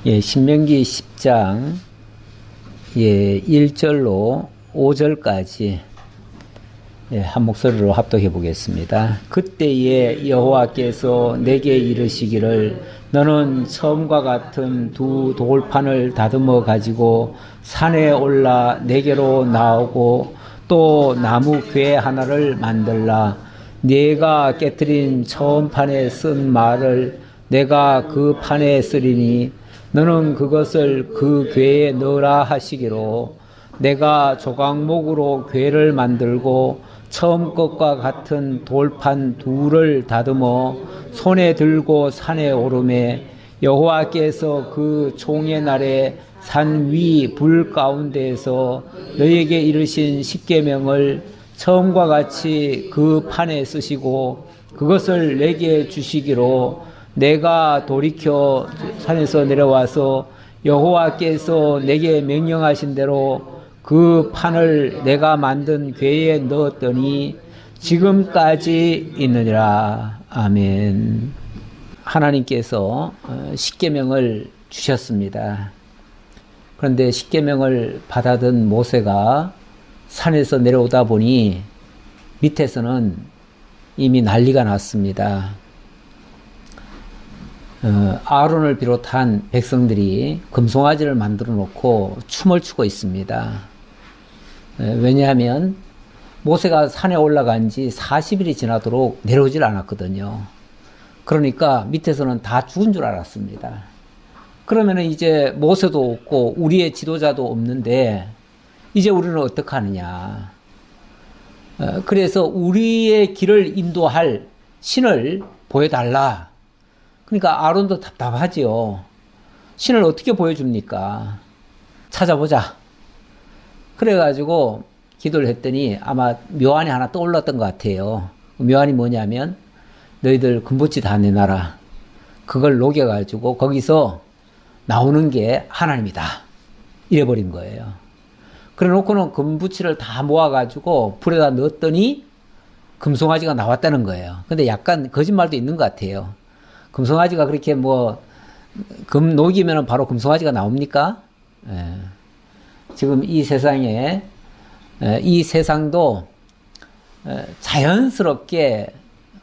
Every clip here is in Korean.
예, 신명기 10장 1절로 5절까지 한 목소리로 합독해 보겠습니다. 그때에 여호와께서 내게 이르시기를 너는 처음과 같은 두 돌판을 다듬어 가지고 산에 올라 내게로 나오고 또 나무 궤 하나를 만들라. 네가 깨뜨린 처음 판에 쓴 말을 내가 그 판에 쓰리니 너는 그것을 그 궤에 넣으라 하시기로 내가 조각목으로 궤를 만들고 처음 것과 같은 돌판 둘을 다듬어 손에 들고 산에 오르매 여호와께서 그 총의 날에 산 위 불 가운데에서 너에게 이르신 십계명을 처음과 같이 그 판에 쓰시고 그것을 내게 주시기로 내가 돌이켜 산에서 내려와서 여호와께서 내게 명령하신 대로 그 판을 내가 만든 궤에 넣었더니 지금까지 있느니라. 아멘. 하나님께서 십계명을 주셨습니다. 그런데 십계명을 받아든 모세가 산에서 내려오다 보니 밑에서는 이미 난리가 났습니다. 아론을 비롯한 백성들이 금송아지를 만들어 놓고 춤을 추고 있습니다. 왜냐하면 모세가 산에 올라간 지 40일이 지나도록 내려오질 않았거든요. 그러니까 밑에서는 다 죽은 줄 알았습니다. 그러면 이제 모세도 없고 우리의 지도자도 없는데 이제 우리는 어떻게 하느냐. 그래서 우리의 길을 인도할 신을 보여달라. 그러니까 아론도 답답하지요. 신을 어떻게 보여줍니까? 찾아보자. 그래가지고 기도를 했더니 아마 묘안이 하나 떠올랐던 것 같아요. 묘안이 뭐냐면 너희들 금붙이 다 내놔라. 그걸 녹여가지고 거기서 나오는 게 하나님이다. 이래버린 거예요. 그래 놓고는 금붙이를 다 모아가지고 불에다 넣었더니 금송아지가 나왔다는 거예요. 근데 약간 거짓말도 있는 것 같아요. 금송아지가 그렇게 금 녹이면 바로 금송아지가 나옵니까? 예. 지금 이 세상에, 이 세상도 자연스럽게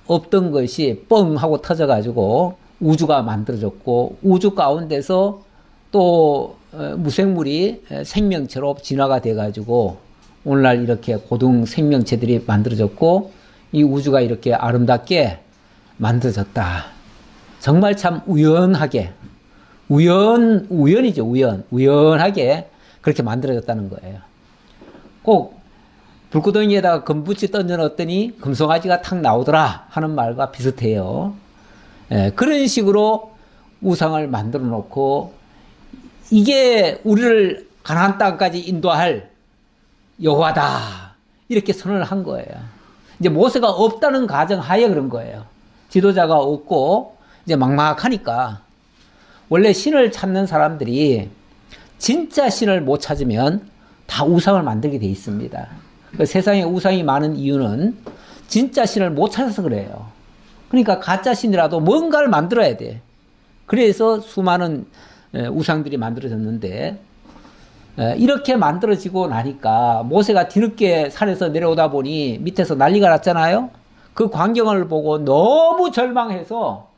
없던 것이 뻥 하고 터져가지고 우주가 만들어졌고 우주 가운데서 또 무생물이 생명체로 진화가 돼가지고 오늘날 이렇게 고등 생명체들이 만들어졌고 이 우주가 이렇게 아름답게 만들어졌다. 정말 참 우연하게, 우연이죠, 우연하게 그렇게 만들어졌다는 거예요. 꼭 불구덩이에다가 금붙이 던져놓았더니 금송아지가 탁 나오더라 하는 말과 비슷해요. 그런 식으로 우상을 만들어 놓고 이게 우리를 가나안 땅까지 인도할 여호와다 이렇게 선언을 한 거예요. 이제 모세가 없다는 가정하에 그런 거예요. 지도자가 없고 이제 막막하니까. 원래 신을 찾는 사람들이 진짜 신을 못 찾으면 다 우상을 만들게 돼 있습니다. 세상에 우상이 많은 이유는 진짜 신을 못 찾아서 그래요. 그러니까 가짜 신이라도 뭔가를 만들어야 돼. 그래서 수많은 우상들이 만들어졌는데 이렇게 만들어지고 나니까 모세가 뒤늦게 산에서 내려오다 보니 밑에서 난리가 났잖아요. 그 광경을 보고 너무 절망해서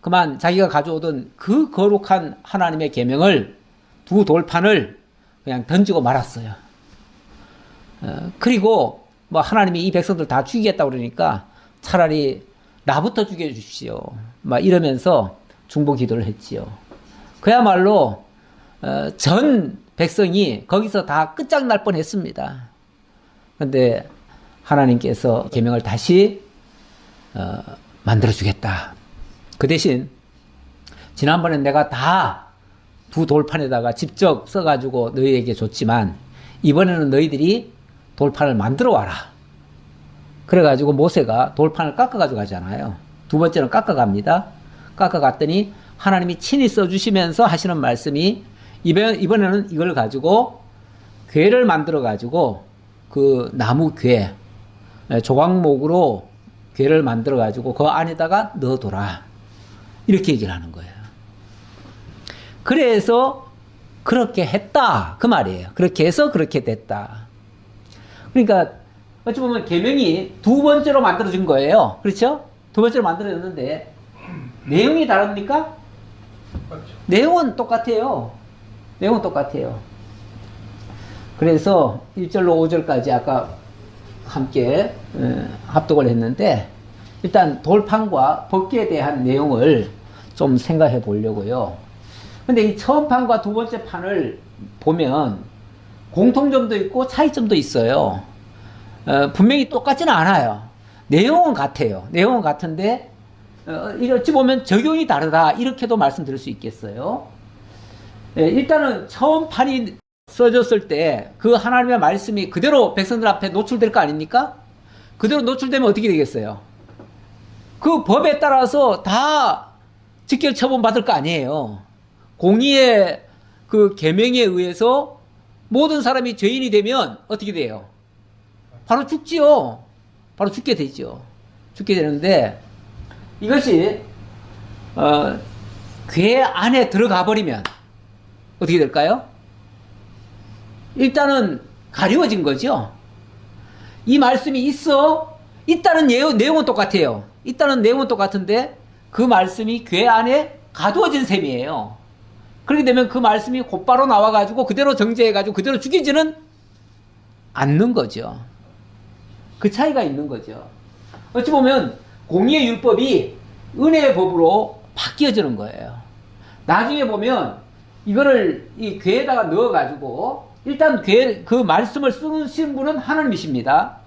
그만 자기가 가져오던 그 거룩한 하나님의 계명을 두 돌판을 그냥 던지고 말았어요. 그리고 하나님이 이 백성들 다 죽이겠다고 그러니까 차라리 나부터 죽여주십시오. 이러면서 중보 기도를 했지요. 그야말로 전 백성이 거기서 다 끝장날 뻔했습니다. 그런데 하나님께서 계명을 다시 만들어주겠다. 그 대신 지난번에 내가 다 두 돌판에다가 직접 써가지고 너희에게 줬지만 이번에는 너희들이 돌판을 만들어 와라. 그래가지고 모세가 돌판을 깎아가지고 가잖아요. 두 번째는 깎아갑니다. 깎아갔더니 하나님이 친히 써주시면서 하시는 말씀이 이번에는 이걸 가지고 궤를 만들어가지고 그 나무 궤, 조각목으로 궤를 만들어가지고 그 안에다가 넣어둬라. 이렇게 얘기를 하는 거예요. 그래서 그렇게 했다 그 말이에요. 그렇게 해서 그렇게 됐다. 그러니까 어찌 보면 계명이 두 번째로 만들어진 거예요. 그렇죠? 두 번째로 만들어졌는데 내용이 다릅니까? 맞죠. 내용은 똑같아요. 내용은 똑같아요. 그래서 1절로 5절까지 아까 함께 합독을 했는데 일단 돌판과 법계에 대한 내용을 좀 생각해 보려고요. 근데 이 처음 판과 두 번째 판을 보면 공통점도 있고 차이점도 있어요. 분명히 똑같지는 않아요. 내용은 같아요. 내용은 같은데 어찌 보면 적용이 다르다 이렇게도 말씀드릴 수 있겠어요. 일단은 처음 판이 써졌을 때 그 하나님의 말씀이 그대로 백성들 앞에 노출될 거 아닙니까? 그대로 노출되면 어떻게 되겠어요? 그 법에 따라서 다 직결 처분 받을 거 아니에요. 공의의 그 계명에 의해서 모든 사람이 죄인이 되면 어떻게 돼요? 바로 죽지요. 바로 죽게 되죠. 죽게 되는데 이것이 궤 안에 들어가 버리면 어떻게 될까요? 일단은 가리워진 거죠. 이 말씀이 있다는 내용은 똑같아요. 있다는 내용은 똑같은데 그 말씀이 궤 안에 가두어진 셈이에요. 그렇게 되면 그 말씀이 곧바로 나와가지고 그대로 정죄해가지고 그대로 죽이지는 않는 거죠. 그 차이가 있는 거죠. 어찌 보면 공의의 율법이 은혜의 법으로 바뀌어지는 거예요. 나중에 보면 이거를 이 궤에다가 넣어가지고 일단 그 말씀을 쓰신 분은 하나님이십니다.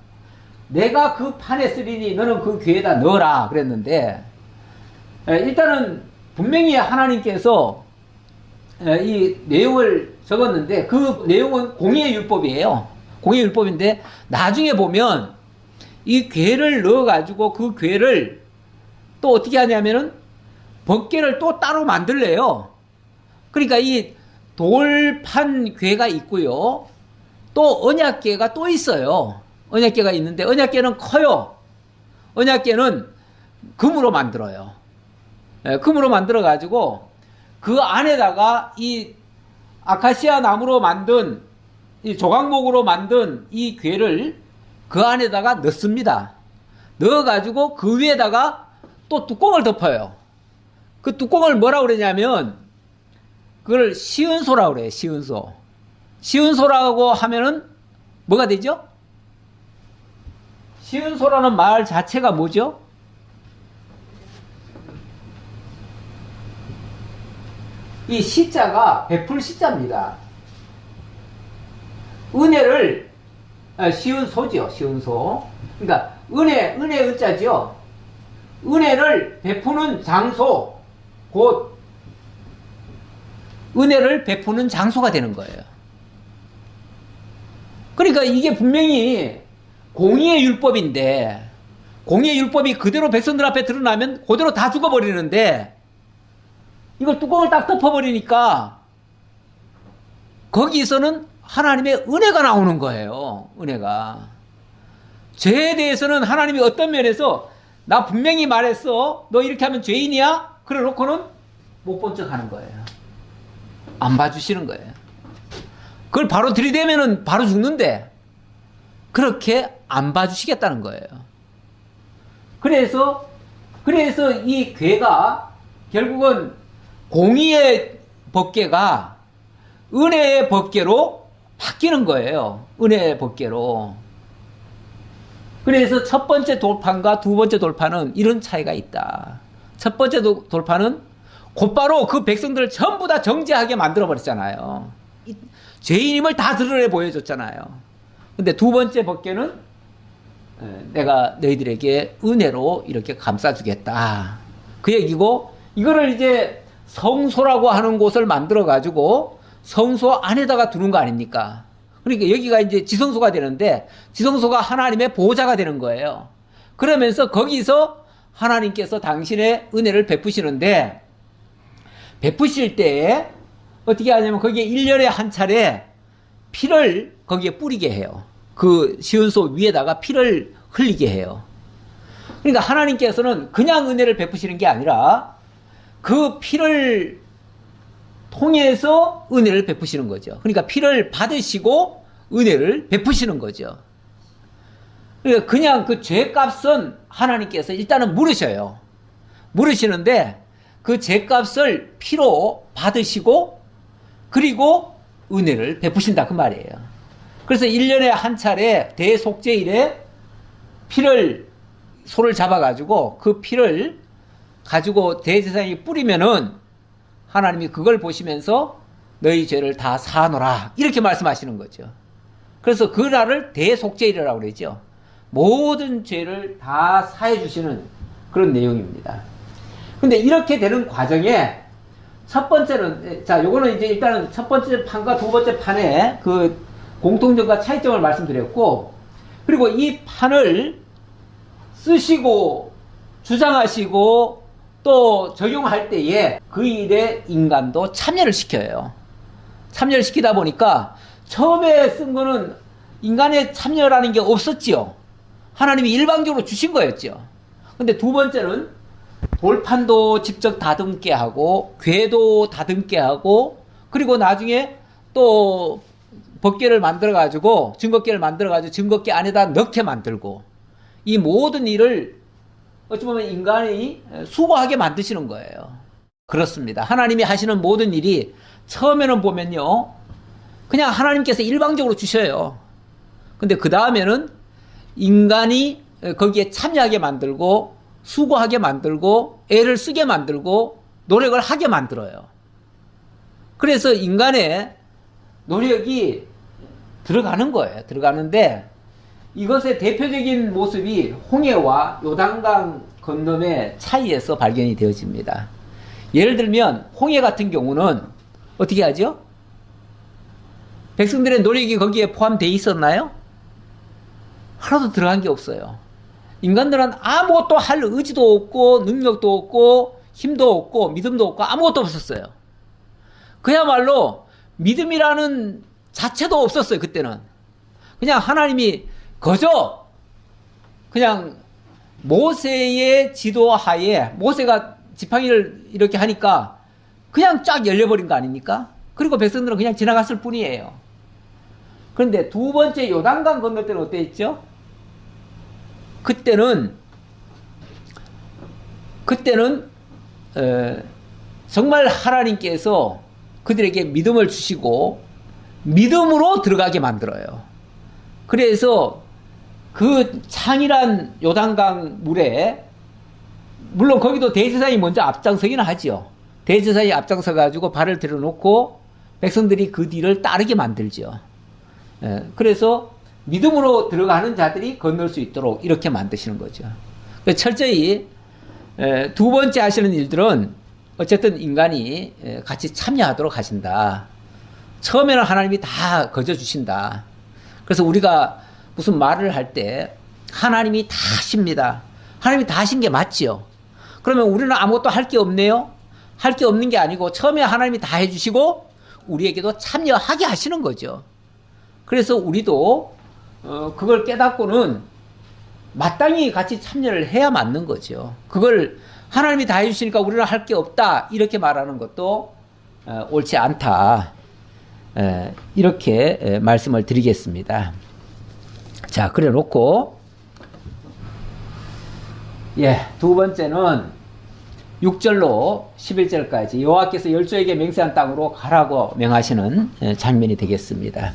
내가 그 판에 쓰리니 너는 그 궤에다 넣어라 그랬는데 일단은 분명히 하나님께서 이 내용을 적었는데 그 내용은 공의의 율법이에요. 공의의 율법인데 나중에 보면 이 궤를 넣어가지고 그 궤를 또 어떻게 하냐면은 법궤를 또 따로 만들래요. 그러니까 이 돌판 궤가 있고요. 또 언약궤가 또 있어요. 언약궤가 있는데 언약궤는 커요. 언약궤는 금으로 만들어요. 금으로 만들어 가지고 그 안에다가 이 아카시아 나무로 만든 이 조각목으로 만든 이 궤를 그 안에다가 넣습니다. 넣어 가지고 그 위에다가 또 뚜껑을 덮어요. 그 뚜껑을 뭐라고 그러냐면 그걸 시은소라고 그래요. 시은소. 시은소라고 하면은 뭐가 되죠? 시은소라는 말 자체가 뭐죠? 이 시자가 베풀 시자입니다. 은혜를 시은소죠. 시은소. 그러니까 은혜 은자죠. 은혜를 베푸는 장소 곧 은혜를 베푸는 장소가 되는 거예요. 그러니까 이게 분명히 공의의 율법인데 공의의 율법이 그대로 백성들 앞에 드러나면 그대로 다 죽어버리는데 이걸 뚜껑을 딱 덮어버리니까 거기서는 하나님의 은혜가 나오는 거예요. 은혜가. 죄에 대해서는 하나님이 어떤 면에서 나 분명히 말했어. 너 이렇게 하면 죄인이야? 그래 놓고는 못 본 척 하는 거예요. 안 봐주시는 거예요. 그걸 바로 들이대면은 바로 죽는데 그렇게 안 봐주시겠다는 거예요. 그래서 이 궤가 결국은 공의의 법궤가 은혜의 법궤로 바뀌는 거예요. 은혜의 법궤로. 그래서 첫 번째 돌판과 두 번째 돌판은 이런 차이가 있다. 첫 번째 돌판은 곧바로 그 백성들을 전부 다 정죄하게 만들어버렸잖아요. 죄인임을 다 드러내 보여줬잖아요. 근데 두 번째 법궤는 내가 너희들에게 은혜로 이렇게 감싸주겠다. 그 얘기고, 이거를 이제 성소라고 하는 곳을 만들어가지고 성소 안에다가 두는 거 아닙니까? 그러니까 여기가 이제 지성소가 되는데 지성소가 하나님의 보호자가 되는 거예요. 그러면서 거기서 하나님께서 당신의 은혜를 베푸시는데 베푸실 때에 어떻게 하냐면 거기에 1년에 한 차례 피를 거기에 뿌리게 해요. 그 시온소 위에다가 피를 흘리게 해요. 그러니까 하나님께서는 그냥 은혜를 베푸시는 게 아니라 그 피를 통해서 은혜를 베푸시는 거죠. 그러니까 피를 받으시고 은혜를 베푸시는 거죠. 그러니까 그냥 그 죄값은 하나님께서 일단은 물으셔요. 물으시는데 그 죄값을 피로 받으시고 그리고 은혜를 베푸신다 그 말이에요. 그래서 1년에 한 차례 대속죄일에 피를 소를 잡아가지고 그 피를 가지고 대제사장이 뿌리면은 하나님이 그걸 보시면서 너희 죄를 다 사하노라 이렇게 말씀하시는 거죠. 그래서 그날을 대속죄일이라고 그러죠. 모든 죄를 다 사해 주시는 그런 내용입니다. 근데 이렇게 되는 과정에 첫 번째는, 자, 요거는 이제 일단은 첫 번째 판과 두 번째 판의 그 공통점과 차이점을 말씀드렸고, 그리고 이 판을 쓰시고 주장하시고 또 적용할 때에 그 일에 인간도 참여를 시켜요. 참여를 시키다 보니까 처음에 쓴 거는 인간의 참여라는 게 없었지요. 하나님이 일방적으로 주신 거였죠. 근데 두 번째는 돌판도 직접 다듬게 하고 궤도 다듬게 하고 그리고 나중에 또 법궤를 만들어 가지고 증거궤를 만들어 가지고 증거궤 안에다 넣게 만들고 이 모든 일을 어찌 보면 인간이 수고하게 만드시는 거예요. 그렇습니다. 하나님이 하시는 모든 일이 처음에는 보면요 그냥 하나님께서 일방적으로 주셔요. 근데 그 다음에는 인간이 거기에 참여하게 만들고 수고하게 만들고 애를 쓰게 만들고 노력을 하게 만들어요. 그래서 인간의 노력이 들어가는 거예요. 들어가는데 이것의 대표적인 모습이 홍해와 요단강 건너의 차이에서 발견이 되어집니다. 예를 들면 홍해 같은 경우는 어떻게 하죠? 백성들의 노력이 거기에 포함되어 있었나요? 하나도 들어간 게 없어요. 인간들은 아무것도 할 의지도 없고 능력도 없고 힘도 없고 믿음도 없고 아무것도 없었어요. 그야말로 믿음이라는 자체도 없었어요. 그때는 그냥 하나님이 그저 그냥 모세의 지도하에 모세가 지팡이를 이렇게 하니까 그냥 쫙 열려버린 거 아닙니까? 그리고 백성들은 그냥 지나갔을 뿐이에요. 그런데 두 번째 요단강 건널 때는 어땠죠? 그때는 정말 하나님께서 그들에게 믿음을 주시고 믿음으로 들어가게 만들어요. 그래서 그 창이란 요단강 물에 물론 거기도 대제사장이 먼저 앞장서기는 하죠. 대제사장이 앞장서 가지고 발을 들여놓고 백성들이 그 뒤를 따르게 만들죠. 그래서 믿음으로 들어가는 자들이 건널 수 있도록 이렇게 만드시는 거죠. 철저히 두 번째 하시는 일들은 어쨌든 인간이 같이 참여하도록 하신다. 처음에는 하나님이 다 거저 주신다. 그래서 우리가 무슨 말을 할 때 하나님이 다 하십니다. 하나님이 다 하신 게 맞지요. 그러면 우리는 아무것도 할 게 없네요. 할 게 없는 게 아니고 처음에 하나님이 다 해주시고 우리에게도 참여하게 하시는 거죠. 그래서 우리도 그걸 깨닫고는 마땅히 같이 참여를 해야 맞는 거죠. 그걸 하나님이 다 해주시니까 우리는 할 게 없다 이렇게 말하는 것도 옳지 않다. 이렇게 말씀을 드리겠습니다. 자, 그래 놓고 두 번째는 6절로 11절까지 여호와께서 열조에게 맹세한 땅으로 가라고 명하시는 장면이 되겠습니다.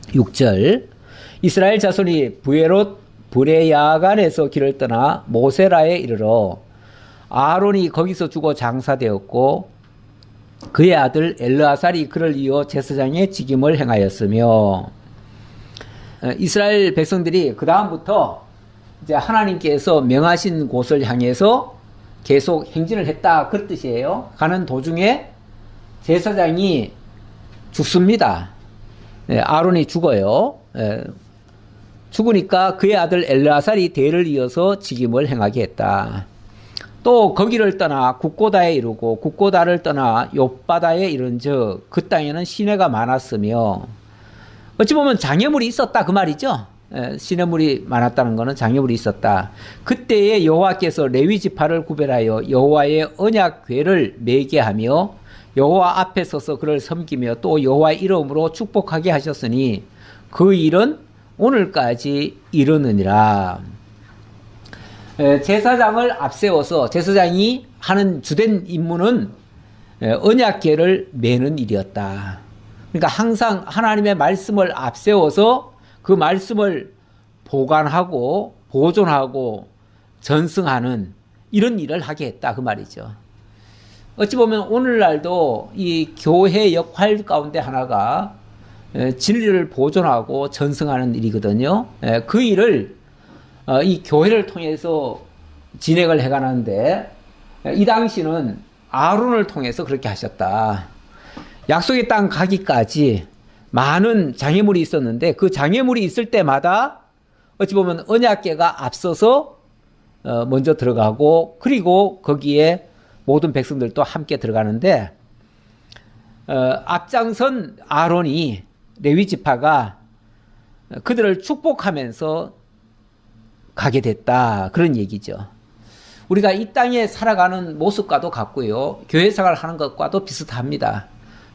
6절 이스라엘 자손이 부에롯 브레야간에서 길을 떠나 모세라에 이르러 아론이 거기서 죽어 장사되었고 그의 아들 엘르아살이 그를 이어 제사장의 직임을 행하였으며 이스라엘 백성들이 그 다음부터 이제 하나님께서 명하신 곳을 향해서 계속 행진을 했다 그 뜻이에요. 가는 도중에 제사장이 죽습니다. 아론이 죽어요. 죽으니까 그의 아들 엘르아살이 대를 이어서 직임을 행하게 했다. 또 거기를 떠나 국고다에 이르고 국고다를 떠나 욥바다에 이른즉 그 땅에는 시내가 많았으며 어찌 보면 장애물이 있었다 그 말이죠. 시내물이 많았다는 것은 장애물이 있었다. 그때에 여호와께서 레위 지파를 구별하여 여호와의 언약 궤를 매게 하며 여호와 앞에 서서 그를 섬기며 또 여호와 이름으로 축복하게 하셨으니 그 일은 오늘까지 이르느니라. 제사장을 앞세워서 제사장이 하는 주된 임무는 언약궤를 매는 일이었다. 그러니까 항상 하나님의 말씀을 앞세워서 그 말씀을 보관하고 보존하고 전승하는 이런 일을 하게 했다 그 말이죠. 어찌 보면 오늘날도 이 교회 역할 가운데 하나가 진리를 보존하고 전승하는 일이거든요. 그 일을 이 교회를 통해서 진행을 해가는데 이 당시는 아론을 통해서 그렇게 하셨다. 약속의 땅 가기까지 많은 장애물이 있었는데 그 장애물이 있을 때마다 어찌 보면 언약궤가 앞서서 먼저 들어가고 그리고 거기에 모든 백성들도 함께 들어가는데 앞장선 아론이 레위 지파가 그들을 축복하면서 가게 됐다 그런 얘기죠. 우리가 이 땅에 살아가는 모습과도 같고요. 교회 생활을 하는 것과도 비슷합니다.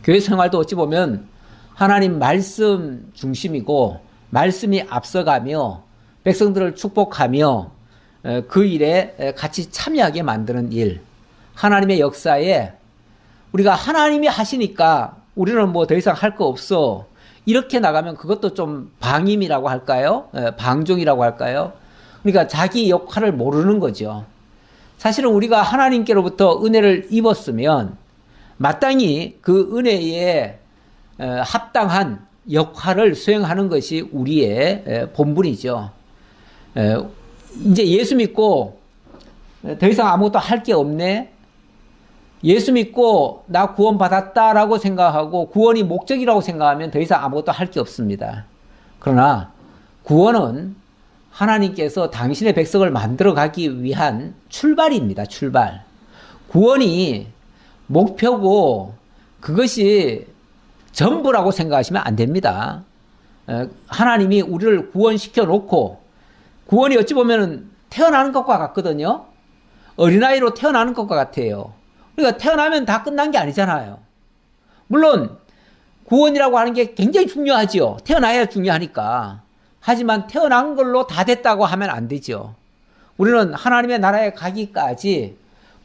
교회 생활도 어찌 보면 하나님 말씀 중심이고 말씀이 앞서가며 백성들을 축복하며 그 일에 같이 참여하게 만드는 일. 하나님의 역사에 우리가 하나님이 하시니까 우리는 뭐 더 이상 할 거 없어. 이렇게 나가면 그것도 좀 방임이라고 할까요? 방종이라고 할까요? 그러니까 자기 역할을 모르는 거죠. 사실은 우리가 하나님께로부터 은혜를 입었으면 마땅히 그 은혜에 합당한 역할을 수행하는 것이 우리의 본분이죠. 이제 예수 믿고 더 이상 아무것도 할 게 없네. 예수 믿고 나 구원 받았다라고 생각하고 구원이 목적이라고 생각하면 더 이상 아무것도 할 게 없습니다. 그러나 구원은 하나님께서 당신의 백성을 만들어 가기 위한 출발입니다. 출발. 구원이 목표고 그것이 전부라고 생각하시면 안 됩니다. 하나님이 우리를 구원시켜 놓고 구원이 어찌 보면 태어나는 것과 같거든요. 어린아이로 태어나는 것과 같아요. 그러니까 태어나면 다 끝난 게 아니잖아요. 물론 구원이라고 하는 게 굉장히 중요하죠. 태어나야 중요하니까. 하지만 태어난 걸로 다 됐다고 하면 안 되죠. 우리는 하나님의 나라에 가기까지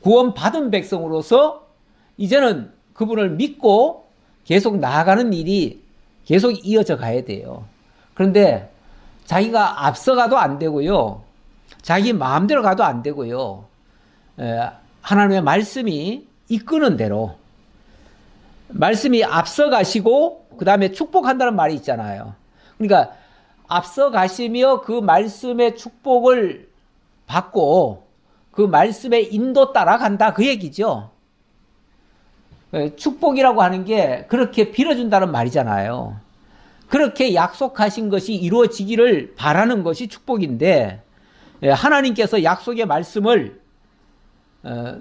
구원받은 백성으로서 이제는 그분을 믿고 계속 나아가는 일이 계속 이어져 가야 돼요. 그런데 자기가 앞서가도 안 되고요. 자기 마음대로 가도 안 되고요. 하나님의 말씀이 이끄는 대로 말씀이 앞서 가시고 그 다음에 축복한다는 말이 있잖아요. 그러니까 앞서 가시며 그 말씀의 축복을 받고 그 말씀의 인도 따라간다 그 얘기죠. 축복이라고 하는 게 그렇게 빌어준다는 말이잖아요. 그렇게 약속하신 것이 이루어지기를 바라는 것이 축복인데 하나님께서 약속의 말씀을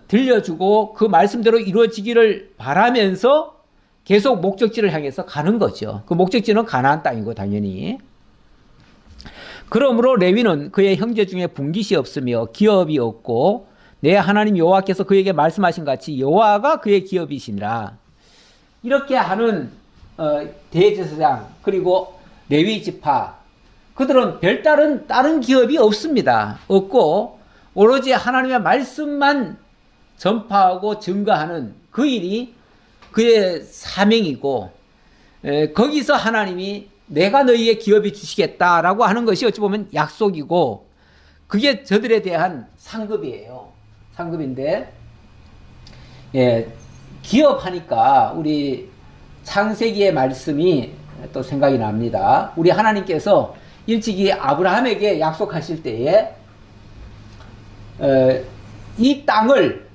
들려주고 그 말씀대로 이루어지기를 바라면서 계속 목적지를 향해서 가는 거죠. 그 목적지는 가나안 땅이고 당연히. 그러므로 레위는 그의 형제 중에 분깃이 없으며 기업이 없고 내 하나님 여호와께서 그에게 말씀하신 같이 여호와가 그의 기업이시니라. 이렇게 하는 대제사장 그리고 레위 지파 그들은 별다른 다른 기업이 없습니다. 없고 오로지 하나님의 말씀만 전파하고 증거하는 그 일이 그의 사명이고 거기서 하나님이 내가 너희의 기업이 주시겠다라고 하는 것이 어찌 보면 약속이고 그게 저들에 대한 상급이에요. 상급인데 기업하니까 우리 창세기의 말씀이 또 생각이 납니다. 우리 하나님께서 일찍이 아브라함에게 약속하실 때에 이 땅을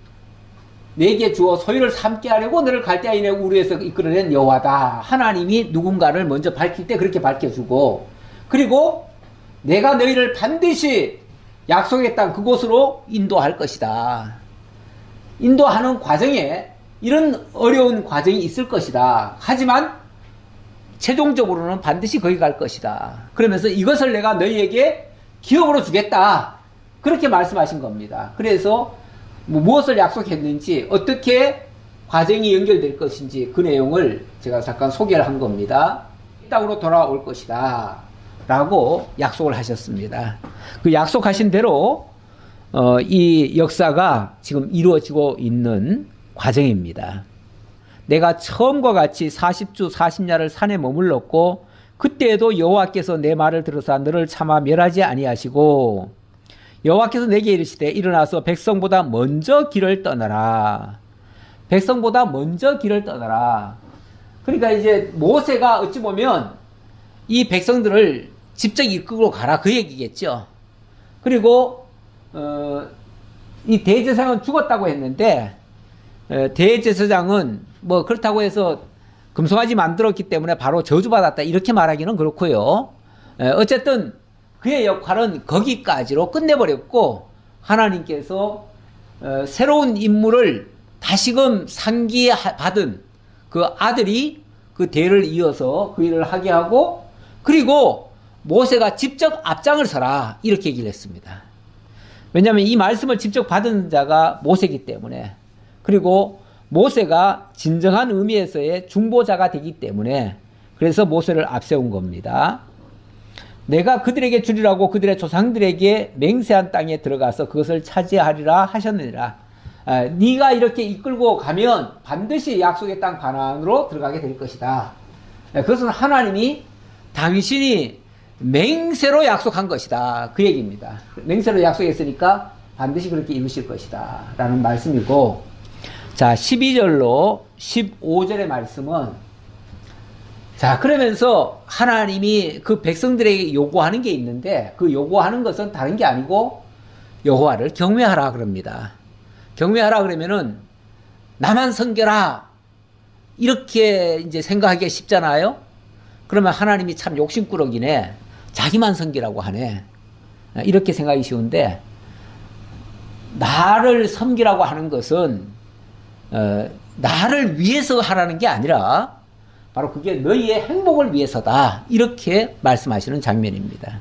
내게 주어 소유를 삼게 하려고 너를 갈대아인의 우르에서 이끌어낸 여호와다. 하나님이 누군가를 먼저 밝힐 때 그렇게 밝혀주고 그리고 내가 너희를 반드시 약속의 땅 그곳으로 인도할 것이다. 인도하는 과정에 이런 어려운 과정이 있을 것이다. 하지만 최종적으로는 반드시 거기 갈 것이다. 그러면서 이것을 내가 너희에게 기업으로 주겠다. 그렇게 말씀하신 겁니다. 그래서 무엇을 약속했는지 어떻게 과정이 연결될 것인지 그 내용을 제가 잠깐 소개를 한 겁니다. 이 땅으로 돌아올 것이다 라고 약속을 하셨습니다. 그 약속하신 대로 이 역사가 지금 이루어지고 있는 과정입니다. 내가 처음과 같이 40주 40야를 산에 머물렀고 그때에도 여호와께서 내 말을 들으사 너를 차마 멸하지 아니하시고 여호와께서 내게 이르시되 일어나서 백성보다 먼저 길을 떠나라. 백성보다 먼저 길을 떠나라. 그러니까 이제 모세가 어찌 보면 이 백성들을 직접 이끌고 가라 그 얘기겠죠. 그리고 이 대제사장은 죽었다고 했는데 대제사장은 뭐 그렇다고 해서 금송아지 만들었기 때문에 바로 저주받았다 이렇게 말하기는 그렇고요. 어쨌든 그의 역할은 거기까지로 끝내버렸고 하나님께서 새로운 인물을 다시금 상기받은 그 아들이 그 대를 이어서 그 일을 하게 하고 그리고 모세가 직접 앞장을 서라 이렇게 얘기를 했습니다. 왜냐하면 이 말씀을 직접 받은 자가 모세이기 때문에 그리고 모세가 진정한 의미에서의 중보자가 되기 때문에 그래서 모세를 앞세운 겁니다. 내가 그들에게 주리라고 그들의 조상들에게 맹세한 땅에 들어가서 그것을 차지하리라 하셨느니라. 네가 이렇게 이끌고 가면 반드시 약속의 땅 가나안으로 들어가게 될 것이다. 그것은 하나님이 당신이 맹세로 약속한 것이다. 그 얘기입니다. 맹세로 약속했으니까 반드시 그렇게 이루실 것이다. 라는 말씀이고 자 12절로 15절의 말씀은 자 그러면서 하나님이 그 백성들에게 요구하는 게 있는데 그 요구하는 것은 다른 게 아니고 여호와를 경외하라 그럽니다. 경외하라 그러면은 나만 섬겨라 이렇게 이제 생각하기가 쉽잖아요. 그러면 하나님이 참 욕심꾸러기네. 자기만 섬기라고 하네. 이렇게 생각이 쉬운데 나를 섬기라고 하는 것은 나를 위해서 하라는 게 아니라 바로 그게 너희의 행복을 위해서다. 이렇게 말씀하시는 장면입니다.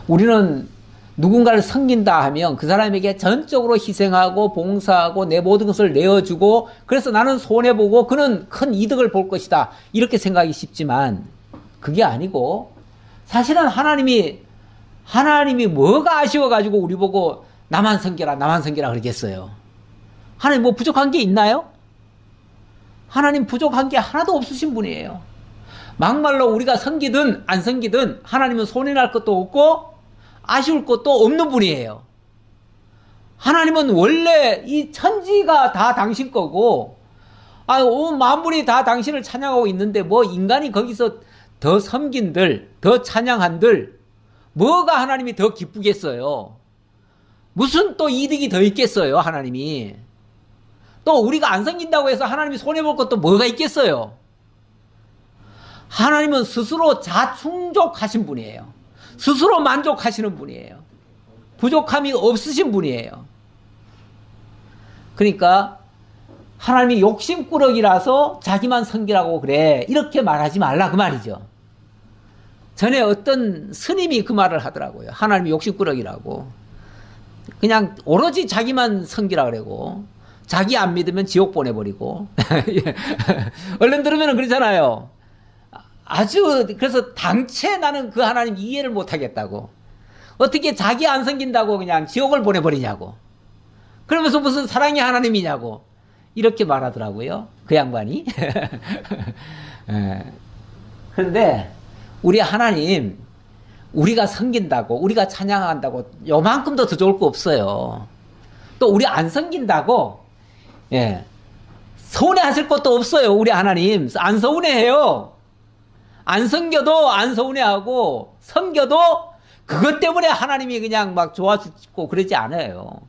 우리는 누군가를 섬긴다 하면 그 사람에게 전적으로 희생하고 봉사하고 내 모든 것을 내어주고 그래서 나는 손해보고 그는 큰 이득을 볼 것이다. 이렇게 생각이 쉽지만 그게 아니고 사실은 하나님이 뭐가 아쉬워가지고 우리 보고 나만 섬겨라 나만 섬겨라 그러겠어요. 하나님 뭐 부족한 게 있나요? 하나님 부족한 게 하나도 없으신 분이에요. 막말로 우리가 섬기든 안 섬기든 하나님은 손해날 것도 없고 아쉬울 것도 없는 분이에요. 하나님은 원래 이 천지가 다 당신 거고 온 만물이 다 당신을 찬양하고 있는데 뭐 인간이 거기서 더 섬긴들 더 찬양한들 뭐가 하나님이 더 기쁘겠어요. 무슨 또 이득이 더 있겠어요. 하나님이 또 우리가 안 섬긴다고 해서 하나님이 손해볼 것도 뭐가 있겠어요. 하나님은 스스로 자충족하신 분이에요. 스스로 만족하시는 분이에요. 부족함이 없으신 분이에요. 그러니까 하나님이 욕심꾸러기라서 자기만 섬기라고 그래 이렇게 말하지 말라 그 말이죠. 전에 어떤 스님이 그 말을 하더라고요. 하나님이 욕심꾸러기라고 그냥 오로지 자기만 섬기라 그러고 자기 안 믿으면 지옥 보내버리고 얼른 들으면 그러잖아요. 아주 그래서 당최 나는 그 하나님 이해를 못하겠다고 어떻게 자기 안 섬긴다고 그냥 지옥을 보내버리냐고 그러면서 무슨 사랑의 하나님이냐고 이렇게 말하더라고요. 그 양반이. 그런데 우리 하나님 우리가 섬긴다고 우리가 찬양한다고 요만큼도 더 좋을 거 없어요. 또 우리 안 섬긴다고 서운해하실 것도 없어요. 우리 하나님 안 서운해해요. 안 섬겨도 안 서운해하고 섬겨도 그것 때문에 하나님이 그냥 막 좋아 죽고 그러지 않아요.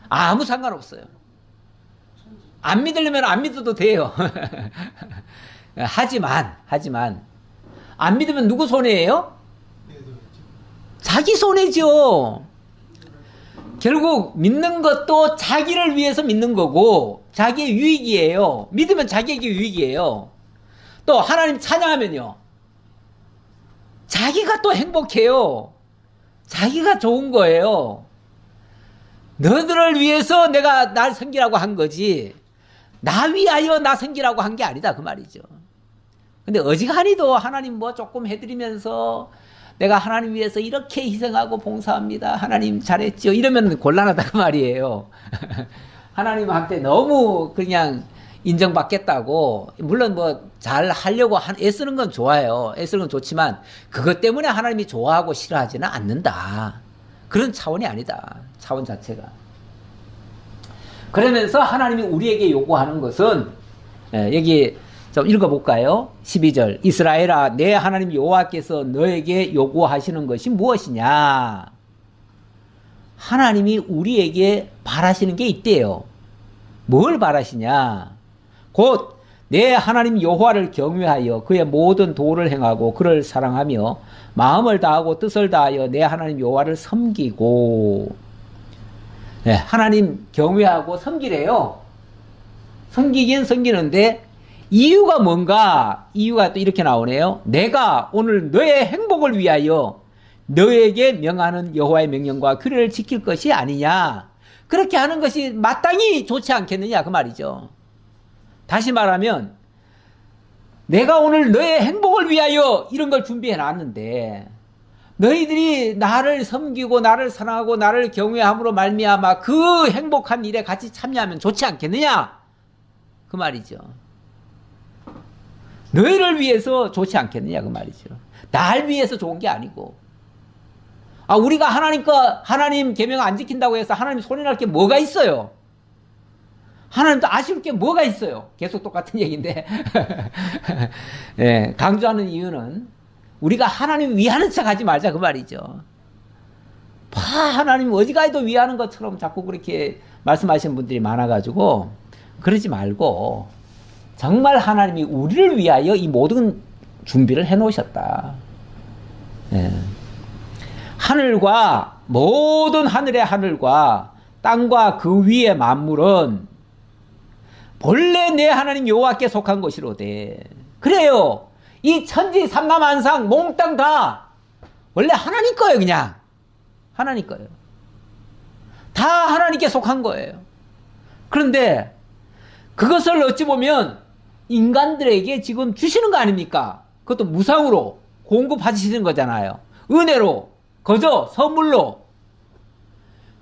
아무 상관없어요. 안 믿으려면 안 믿어도 돼요. 하지만 안 믿으면 누구 손해예요? 자기 손해죠. 결국 믿는 것도 자기를 위해서 믿는 거고 자기의 유익이에요. 믿으면 자기에게 유익이에요. 또 하나님 찬양하면요 자기가 또 행복해요. 자기가 좋은 거예요. 너들을 위해서 내가 날 섬기라고 한 거지 나 위하여 나 섬기라고 한 게 아니다 그 말이죠. 근데 어지간히도 하나님 뭐 조금 해드리면서 내가 하나님 위해서 이렇게 희생하고 봉사합니다. 하나님 잘했죠. 이러면 곤란하다 그 말이에요. 하나님한테 너무 그냥 인정받겠다고 물론 뭐 잘 하려고 애쓰는 건 좋아요. 애쓰는 건 좋지만 그것 때문에 하나님이 좋아하고 싫어하지는 않는다. 그런 차원이 아니다. 차원 자체가. 그러면서 하나님이 우리에게 요구하는 것은 여기 좀 읽어볼까요? 12절 이스라엘아 내 하나님 여호와께서 너에게 요구하시는 것이 무엇이냐? 하나님이 우리에게 바라시는 게 있대요. 뭘 바라시냐? 곧 내 하나님 여호와를 경외하여 그의 모든 도를 행하고 그를 사랑하며 마음을 다하고 뜻을 다하여 내 하나님 여호와를 섬기고 하나님 경외하고 섬기래요. 섬기긴 섬기는데 이유가 뭔가? 이유가 또 이렇게 나오네요. 내가 오늘 너의 행복을 위하여 너에게 명하는 여호와의 명령과 규례를 지킬 것이 아니냐. 그렇게 하는 것이 마땅히 좋지 않겠느냐 그 말이죠. 다시 말하면 내가 오늘 너의 행복을 위하여 이런 걸 준비해 놨는데 너희들이 나를 섬기고 나를 사랑하고 나를 경외함으로 말미암아 그 행복한 일에 같이 참여하면 좋지 않겠느냐 그 말이죠. 너희를 위해서 좋지 않겠느냐 그 말이죠. 날 위해서 좋은 게 아니고 우리가 하나님 계명 안 지킨다고 해서 하나님 손해날 게 뭐가 있어요? 하나님도 아쉬울 게 뭐가 있어요? 계속 똑같은 얘기인데 강조하는 이유는 우리가 하나님 위하는 척 하지 말자 그 말이죠. 하나님 어디가도 위하는 것처럼 자꾸 그렇게 말씀하시는 분들이 많아가지고 그러지 말고 정말 하나님이 우리를 위하여 이 모든 준비를 해놓으셨다. 하늘과 모든 하늘의 하늘과 땅과 그 위의 만물은 본래 내 하나님 여호와께 속한 것이로되 그래요. 이 천지 삼라만상 몽땅 다 원래 하나님 거예요. 그냥 하나님 거예요. 다 하나님께 속한 거예요. 그런데 그것을 어찌 보면 인간들에게 지금 주시는 거 아닙니까? 그것도 무상으로 공급하시는 거잖아요. 은혜로 거저 선물로.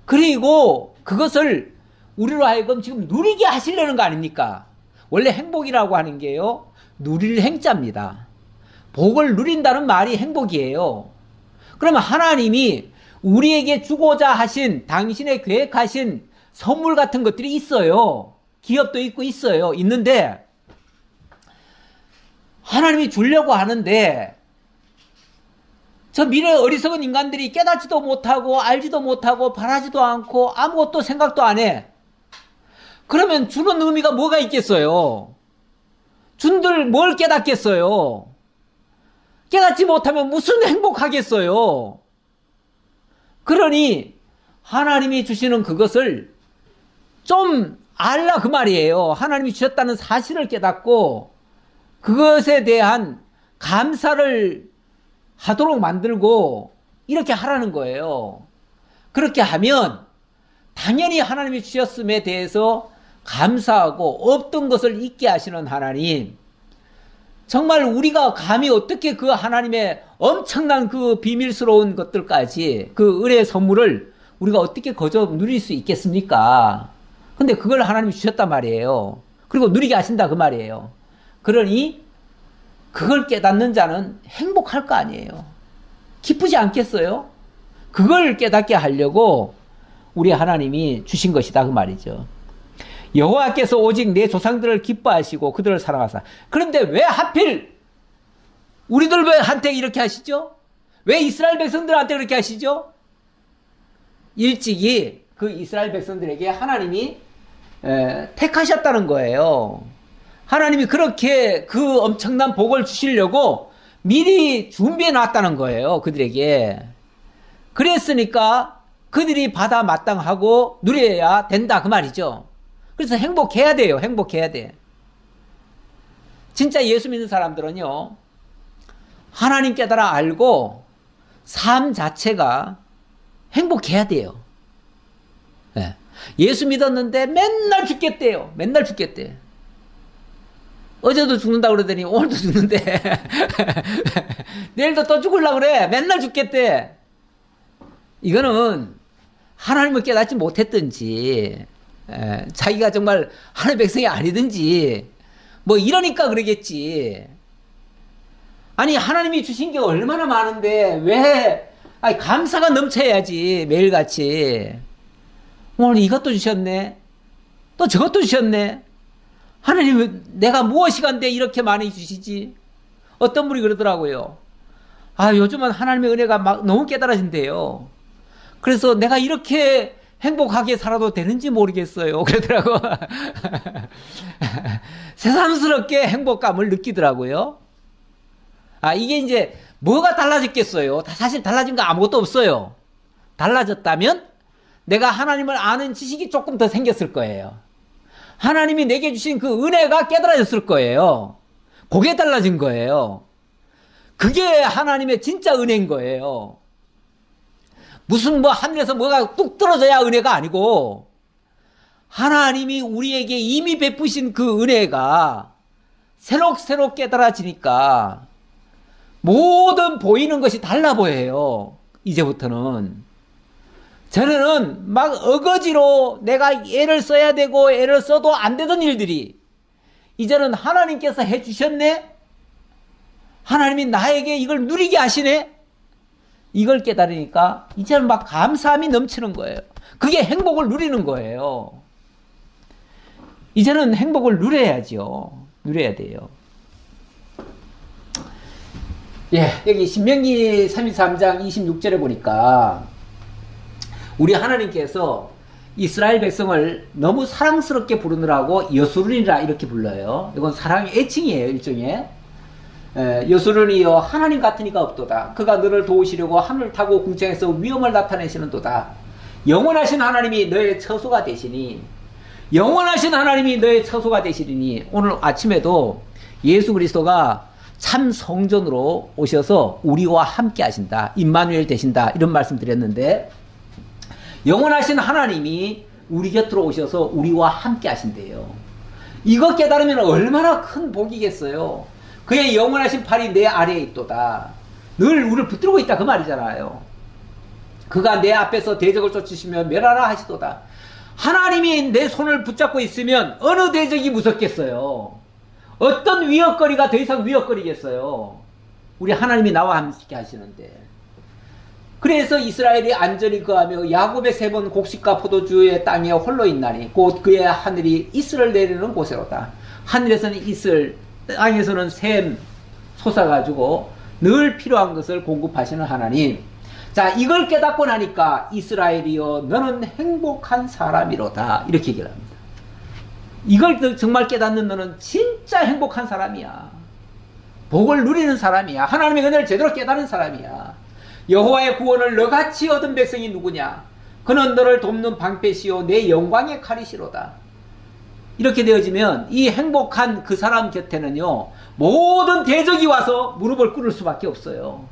그리고 그것을 우리로 하여금 지금 누리게 하시려는 거 아닙니까? 원래 행복이라고 하는 게요 누릴 행자입니다. 복을 누린다는 말이 행복이에요. 그러면 하나님이 우리에게 주고자 하신 당신의 계획하신 선물 같은 것들이 있어요. 기업도 있고 있어요. 있는데 하나님이 주려고 하는데 저 미래 어리석은 인간들이 깨닫지도 못하고 알지도 못하고 바라지도 않고 아무것도 생각도 안 해. 그러면 주는 의미가 뭐가 있겠어요? 준들 뭘 깨닫겠어요? 깨닫지 못하면 무슨 행복하겠어요? 그러니 하나님이 주시는 그것을 좀 알라 그 말이에요. 하나님이 주셨다는 사실을 깨닫고 그것에 대한 감사를 하도록 만들고 이렇게 하라는 거예요. 그렇게 하면 당연히 하나님이 주셨음에 대해서 감사하고 없던 것을 잊게 하시는 하나님, 정말 우리가 감히 어떻게 그 하나님의 엄청난 그 비밀스러운 것들까지 그 은혜의 선물을 우리가 어떻게 거저 누릴 수 있겠습니까? 근데 그걸 하나님이 주셨단 말이에요. 그리고 누리게 하신다 그 말이에요. 그러니 그걸 깨닫는 자는 행복할 거 아니에요. 기쁘지 않겠어요? 그걸 깨닫게 하려고 우리 하나님이 주신 것이다 그 말이죠. 여호와께서 오직 내 조상들을 기뻐하시고 그들을 사랑하사. 그런데 왜 하필 우리들한테 이렇게 하시죠? 왜 이스라엘 백성들한테 그렇게 하시죠? 일찍이 그 이스라엘 백성들에게 하나님이 택하셨다는 거예요. 하나님이 그렇게 그 엄청난 복을 주시려고 미리 준비해 놨다는 거예요. 그들에게. 그랬으니까 그들이 받아 마땅하고 누려야 된다 그 말이죠. 그래서 행복해야 돼요. 행복해야 돼. 진짜 예수 믿는 사람들은요, 하나님 깨달아 알고 삶 자체가 행복해야 돼요. 예. 예수 믿었는데 맨날 죽겠대요. 맨날 죽겠대. 어제도 죽는다 그러더니 오늘도 죽는데 내일도 또 죽으려고 그래. 맨날 죽겠대. 이거는 하나님을 깨닫지 못했든지 자기가 정말 하나님의 백성이 아니든지 뭐 이러니까 그러겠지. 아니 하나님이 주신 게 얼마나 많은데 왜 아니, 감사가 넘쳐야지. 매일같이 오늘 이것도 주셨네, 또 저것도 주셨네. 하나님 내가 무엇이간데 이렇게 많이 주시지. 어떤 분이 그러더라고요. 아 요즘은 하나님의 은혜가 막 너무 깨달아진대요. 그래서 내가 이렇게 행복하게 살아도 되는지 모르겠어요. 그러더라고. 새삼스럽게 행복감을 느끼더라고요. 아, 이게 이제 뭐가 달라졌겠어요? 사실 달라진 거 아무것도 없어요. 달라졌다면 내가 하나님을 아는 지식이 조금 더 생겼을 거예요. 하나님이 내게 주신 그 은혜가 깨달아졌을 거예요. 그게 달라진 거예요. 그게 하나님의 진짜 은혜인 거예요. 무슨 뭐 하늘에서 뭐가 뚝 떨어져야 은혜가 아니고 하나님이 우리에게 이미 베푸신 그 은혜가 새록새록 깨달아지니까 모든 보이는 것이 달라 보여요. 이제부터는. 전에는 막 어거지로 내가 애를 써야 되고 애를 써도 안 되던 일들이 이제는 하나님께서 해주셨네? 하나님이 나에게 이걸 누리게 하시네? 이걸 깨달으니까 이제는 막 감사함이 넘치는 거예요. 그게 행복을 누리는 거예요. 이제는 행복을 누려야죠. 누려야 돼요. 예, 여기 신명기 33장 26절에 보니까 우리 하나님께서 이스라엘 백성을 너무 사랑스럽게 부르느라고 여수론이라 이렇게 불러요. 이건 사랑의 애칭이에요, 일종의. 여수론이여 하나님 같은 이가 없도다. 그가 너를 도우시려고 하늘 타고 궁창에서 위엄을 나타내시는도다. 영원하신 하나님이 너의 처소가 되시니, 영원하신 하나님이 너의 처소가 되시리니. 오늘 아침에도 예수 그리스도가 참 성전으로 오셔서 우리와 함께 하신다. 임마누엘 되신다. 이런 말씀 드렸는데 영원하신 하나님이 우리 곁으로 오셔서 우리와 함께 하신대요. 이거 깨달으면 얼마나 큰 복이겠어요. 그의 영원하신 팔이 내 아래에 있도다. 늘 우리를 붙들고 있다 그 말이잖아요. 그가 내 앞에서 대적을 쫓으시며 멸하라 하시도다. 하나님이 내 손을 붙잡고 있으면 어느 대적이 무섭겠어요. 어떤 위협거리가 더 이상 위협거리겠어요. 우리 하나님이 나와 함께 하시는데. 그래서 이스라엘이 안전히 거하며 야곱의 세 번 곡식과 포도주의 땅에 홀로 있나니 곧 그의 하늘이 이슬을 내리는 곳이로다. 하늘에서는 이슬, 땅에서는 샘 솟아가지고 늘 필요한 것을 공급하시는 하나님. 자, 이걸 깨닫고 나니까 이스라엘이여 너는 행복한 사람이로다. 이렇게 얘기를 합니다. 이걸 정말 깨닫는 너는 진짜 행복한 사람이야. 복을 누리는 사람이야. 하나님의 은혜를 제대로 깨닫는 사람이야. 여호와의 구원을 너같이 얻은 백성이 누구냐? 그는 너를 돕는 방패시요 내 영광의 칼이시로다. 이렇게 되어지면 이 행복한 그 사람 곁에는요 모든 대적이 와서 무릎을 꿇을 수밖에 없어요.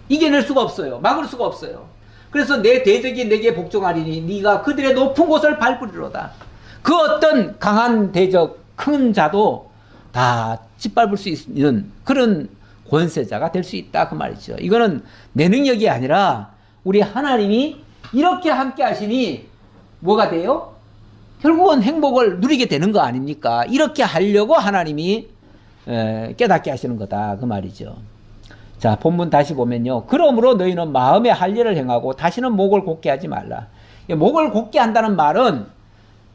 이겨낼 수가 없어요. 막을 수가 없어요. 그래서 내 대적이 내게 복종하리니 네가 그들의 높은 곳을 밟으리로다. 그 어떤 강한 대적 큰 자도 다 짓밟을 수 있는 그런 권세자가 될 수 있다 그 말이죠. 이거는 내 능력이 아니라 우리 하나님이 이렇게 함께 하시니 뭐가 돼요? 결국은 행복을 누리게 되는 거 아닙니까? 이렇게 하려고 하나님이 깨닫게 하시는 거다 그 말이죠. 자, 본문 다시 보면요. 그러므로 너희는 마음에 할례를 행하고 다시는 목을 곧게 하지 말라. 목을 곧게 한다는 말은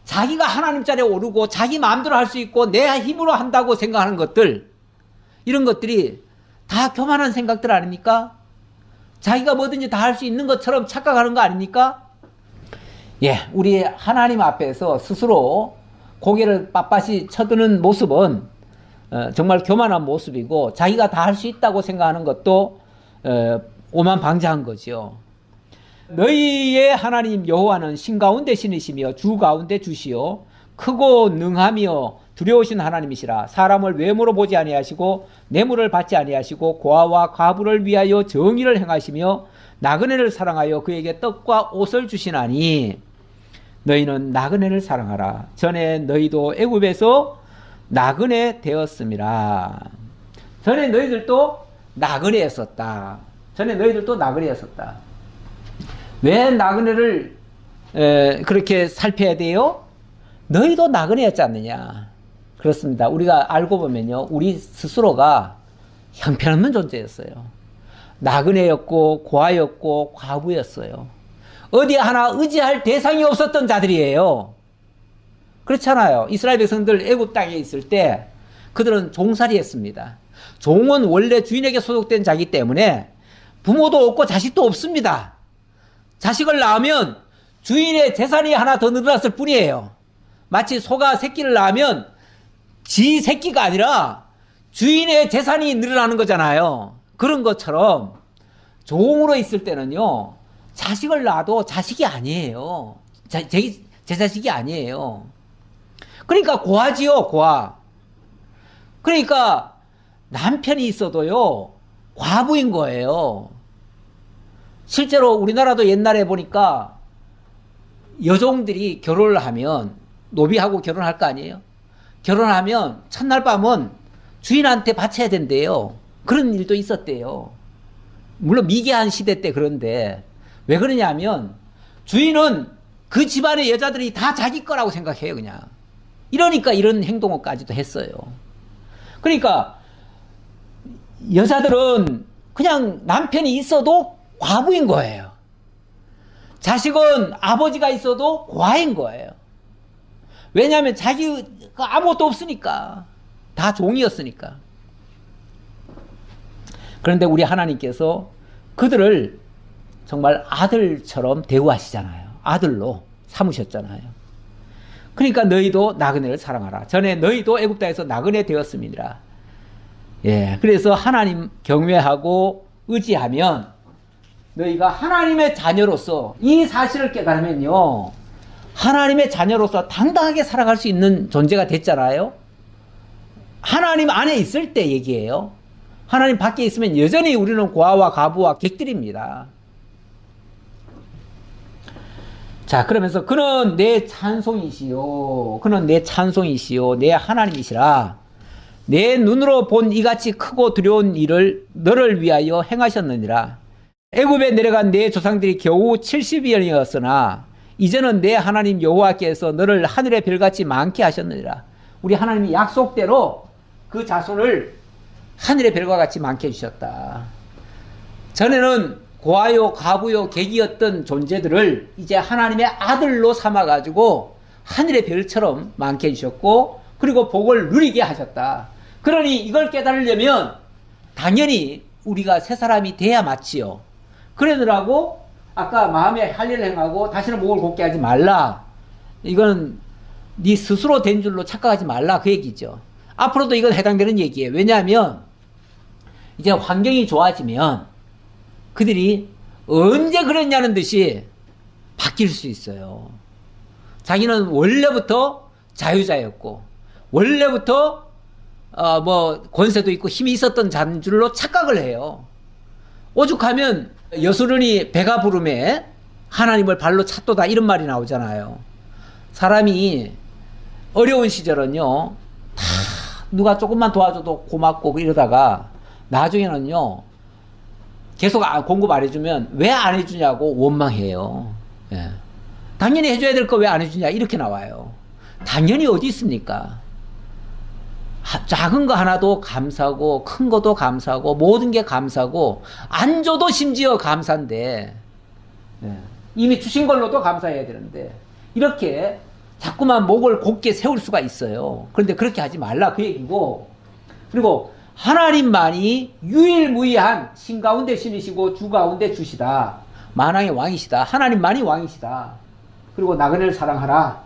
자기가 하나님 자리에 오르고 자기 마음대로 할 수 있고 내 힘으로 한다고 생각하는 것들, 이런 것들이 다 교만한 생각들 아닙니까? 자기가 뭐든지 다 할 수 있는 것처럼 착각하는 거 아닙니까? 예, 우리 하나님 앞에서 스스로 고개를 빳빳이 쳐드는 모습은 정말 교만한 모습이고 자기가 다 할 수 있다고 생각하는 것도 오만방자한 거죠. 너희의 하나님 여호와는 신 가운데 신이시며 주 가운데 주시요 크고 능하며 두려우신 하나님이시라. 사람을 외모로 보지 아니하시고 뇌물을 받지 아니하시고 고아와 과부를 위하여 정의를 행하시며 나그네를 사랑하여 그에게 떡과 옷을 주시나니. 너희는 나그네를 사랑하라. 전에 너희도 애굽에서 나그네 되었음이라. 전에 너희들도 나그네였었다. 전에 너희들도 나그네였었다. 왜 나그네를 그렇게 살펴야 돼요? 너희도 나그네였지 않느냐. 그렇습니다. 우리가 알고 보면요, 우리 스스로가 형편없는 존재였어요. 나그네였고 고아였고 과부였어요. 어디 하나 의지할 대상이 없었던 자들이에요. 그렇잖아요. 이스라엘 백성들 애굽 땅에 있을 때 그들은 종살이 했습니다. 종은 원래 주인에게 소속된 자이기 때문에 부모도 없고 자식도 없습니다. 자식을 낳으면 주인의 재산이 하나 더 늘어났을 뿐이에요. 마치 소가 새끼를 낳으면 지 새끼가 아니라 주인의 재산이 늘어나는 거잖아요. 그런 것처럼 종으로 있을 때는요, 자식을 낳아도 자식이 아니에요. 제 자식이 아니에요. 그러니까 고아지요, 고아. 그러니까 남편이 있어도요, 과부인 거예요. 실제로 우리나라도 옛날에 보니까 여종들이 결혼을 하면, 노비하고 결혼할 거 아니에요? 결혼하면 첫날 밤은 주인한테 바쳐야 된대요. 그런 일도 있었대요. 물론 미개한 시대 때 그런데 왜 그러냐면 주인은 그 집안의 여자들이 다 자기 거라고 생각해요, 그냥. 이러니까 이런 행동까지도 했어요. 그러니까 여자들은 그냥 남편이 있어도 과부인 거예요. 자식은 아버지가 있어도 고아인 거예요. 왜냐하면 자기가 아무것도 없으니까. 다 종이었으니까. 그런데 우리 하나님께서 그들을 정말 아들처럼 대우하시잖아요. 아들로 삼으셨잖아요. 그러니까 너희도 나그네를 사랑하라. 전에 너희도 애굽 땅에서 나그네 되었습니다. 예, 그래서 하나님 경외하고 의지하면 너희가 하나님의 자녀로서 이 사실을 깨달으면요, 하나님의 자녀로서 당당하게 살아갈 수 있는 존재가 됐잖아요. 하나님 안에 있을 때 얘기예요. 하나님 밖에 있으면 여전히 우리는 고아와 과부와 객들입니다. 자, 그러면서 그는 내 찬송이시요, 그는 내 찬송이시요, 내 하나님이시라. 내 눈으로 본 이같이 크고 두려운 일을 너를 위하여 행하셨느니라. 애굽에 내려간 내 조상들이 겨우 70여이었으나 이제는 내 하나님 여호와께서 너를 하늘의 별같이 많게 하셨느니라. 우리 하나님이 약속대로 그 자손을 하늘의 별과 같이 많게 해주셨다. 전에는 고아요, 과부요, 객이었던 존재들을 이제 하나님의 아들로 삼아가지고 하늘의 별처럼 많게 해주셨고, 그리고 복을 누리게 하셨다. 그러니 이걸 깨달으려면 당연히 우리가 새 사람이 돼야 맞지요. 그러느라고 아까 마음에 할 일을 행하고 다시는 목을 곧게 하지 말라. 이건 네 스스로 된 줄로 착각하지 말라, 그 얘기죠. 앞으로도 이건 해당되는 얘기예요. 왜냐하면 이제 환경이 좋아지면 그들이 언제 그랬냐는 듯이 바뀔 수 있어요. 자기는 원래부터 자유자였고 원래부터 권세도 있고 힘이 있었던 자인 줄로 착각을 해요. 오죽하면 여수론이 배가 부름에 하나님을 발로 찼도다, 이런 말이 나오잖아요. 사람이 어려운 시절은요, 다 누가 조금만 도와줘도 고맙고 이러다가 나중에는요, 계속 공급 안 해주면 왜 안 해주냐고 원망해요. 예. 당연히 해줘야 될 거 왜 안 해주냐, 이렇게 나와요. 당연히 어디 있습니까? 작은 거 하나도 감사하고 큰 것도 감사하고 모든 게 감사하고 안 줘도 심지어 감사인데, 예, 이미 주신 걸로도 감사해야 되는데 이렇게 자꾸만 목을 곧게 세울 수가 있어요. 그런데 그렇게 하지 말라, 그 얘기고, 그리고 하나님만이 유일무이한 신 가운데 신이시고 주 가운데 주시다. 만왕의 왕이시다. 하나님만이 왕이시다. 그리고 나그네를 사랑하라.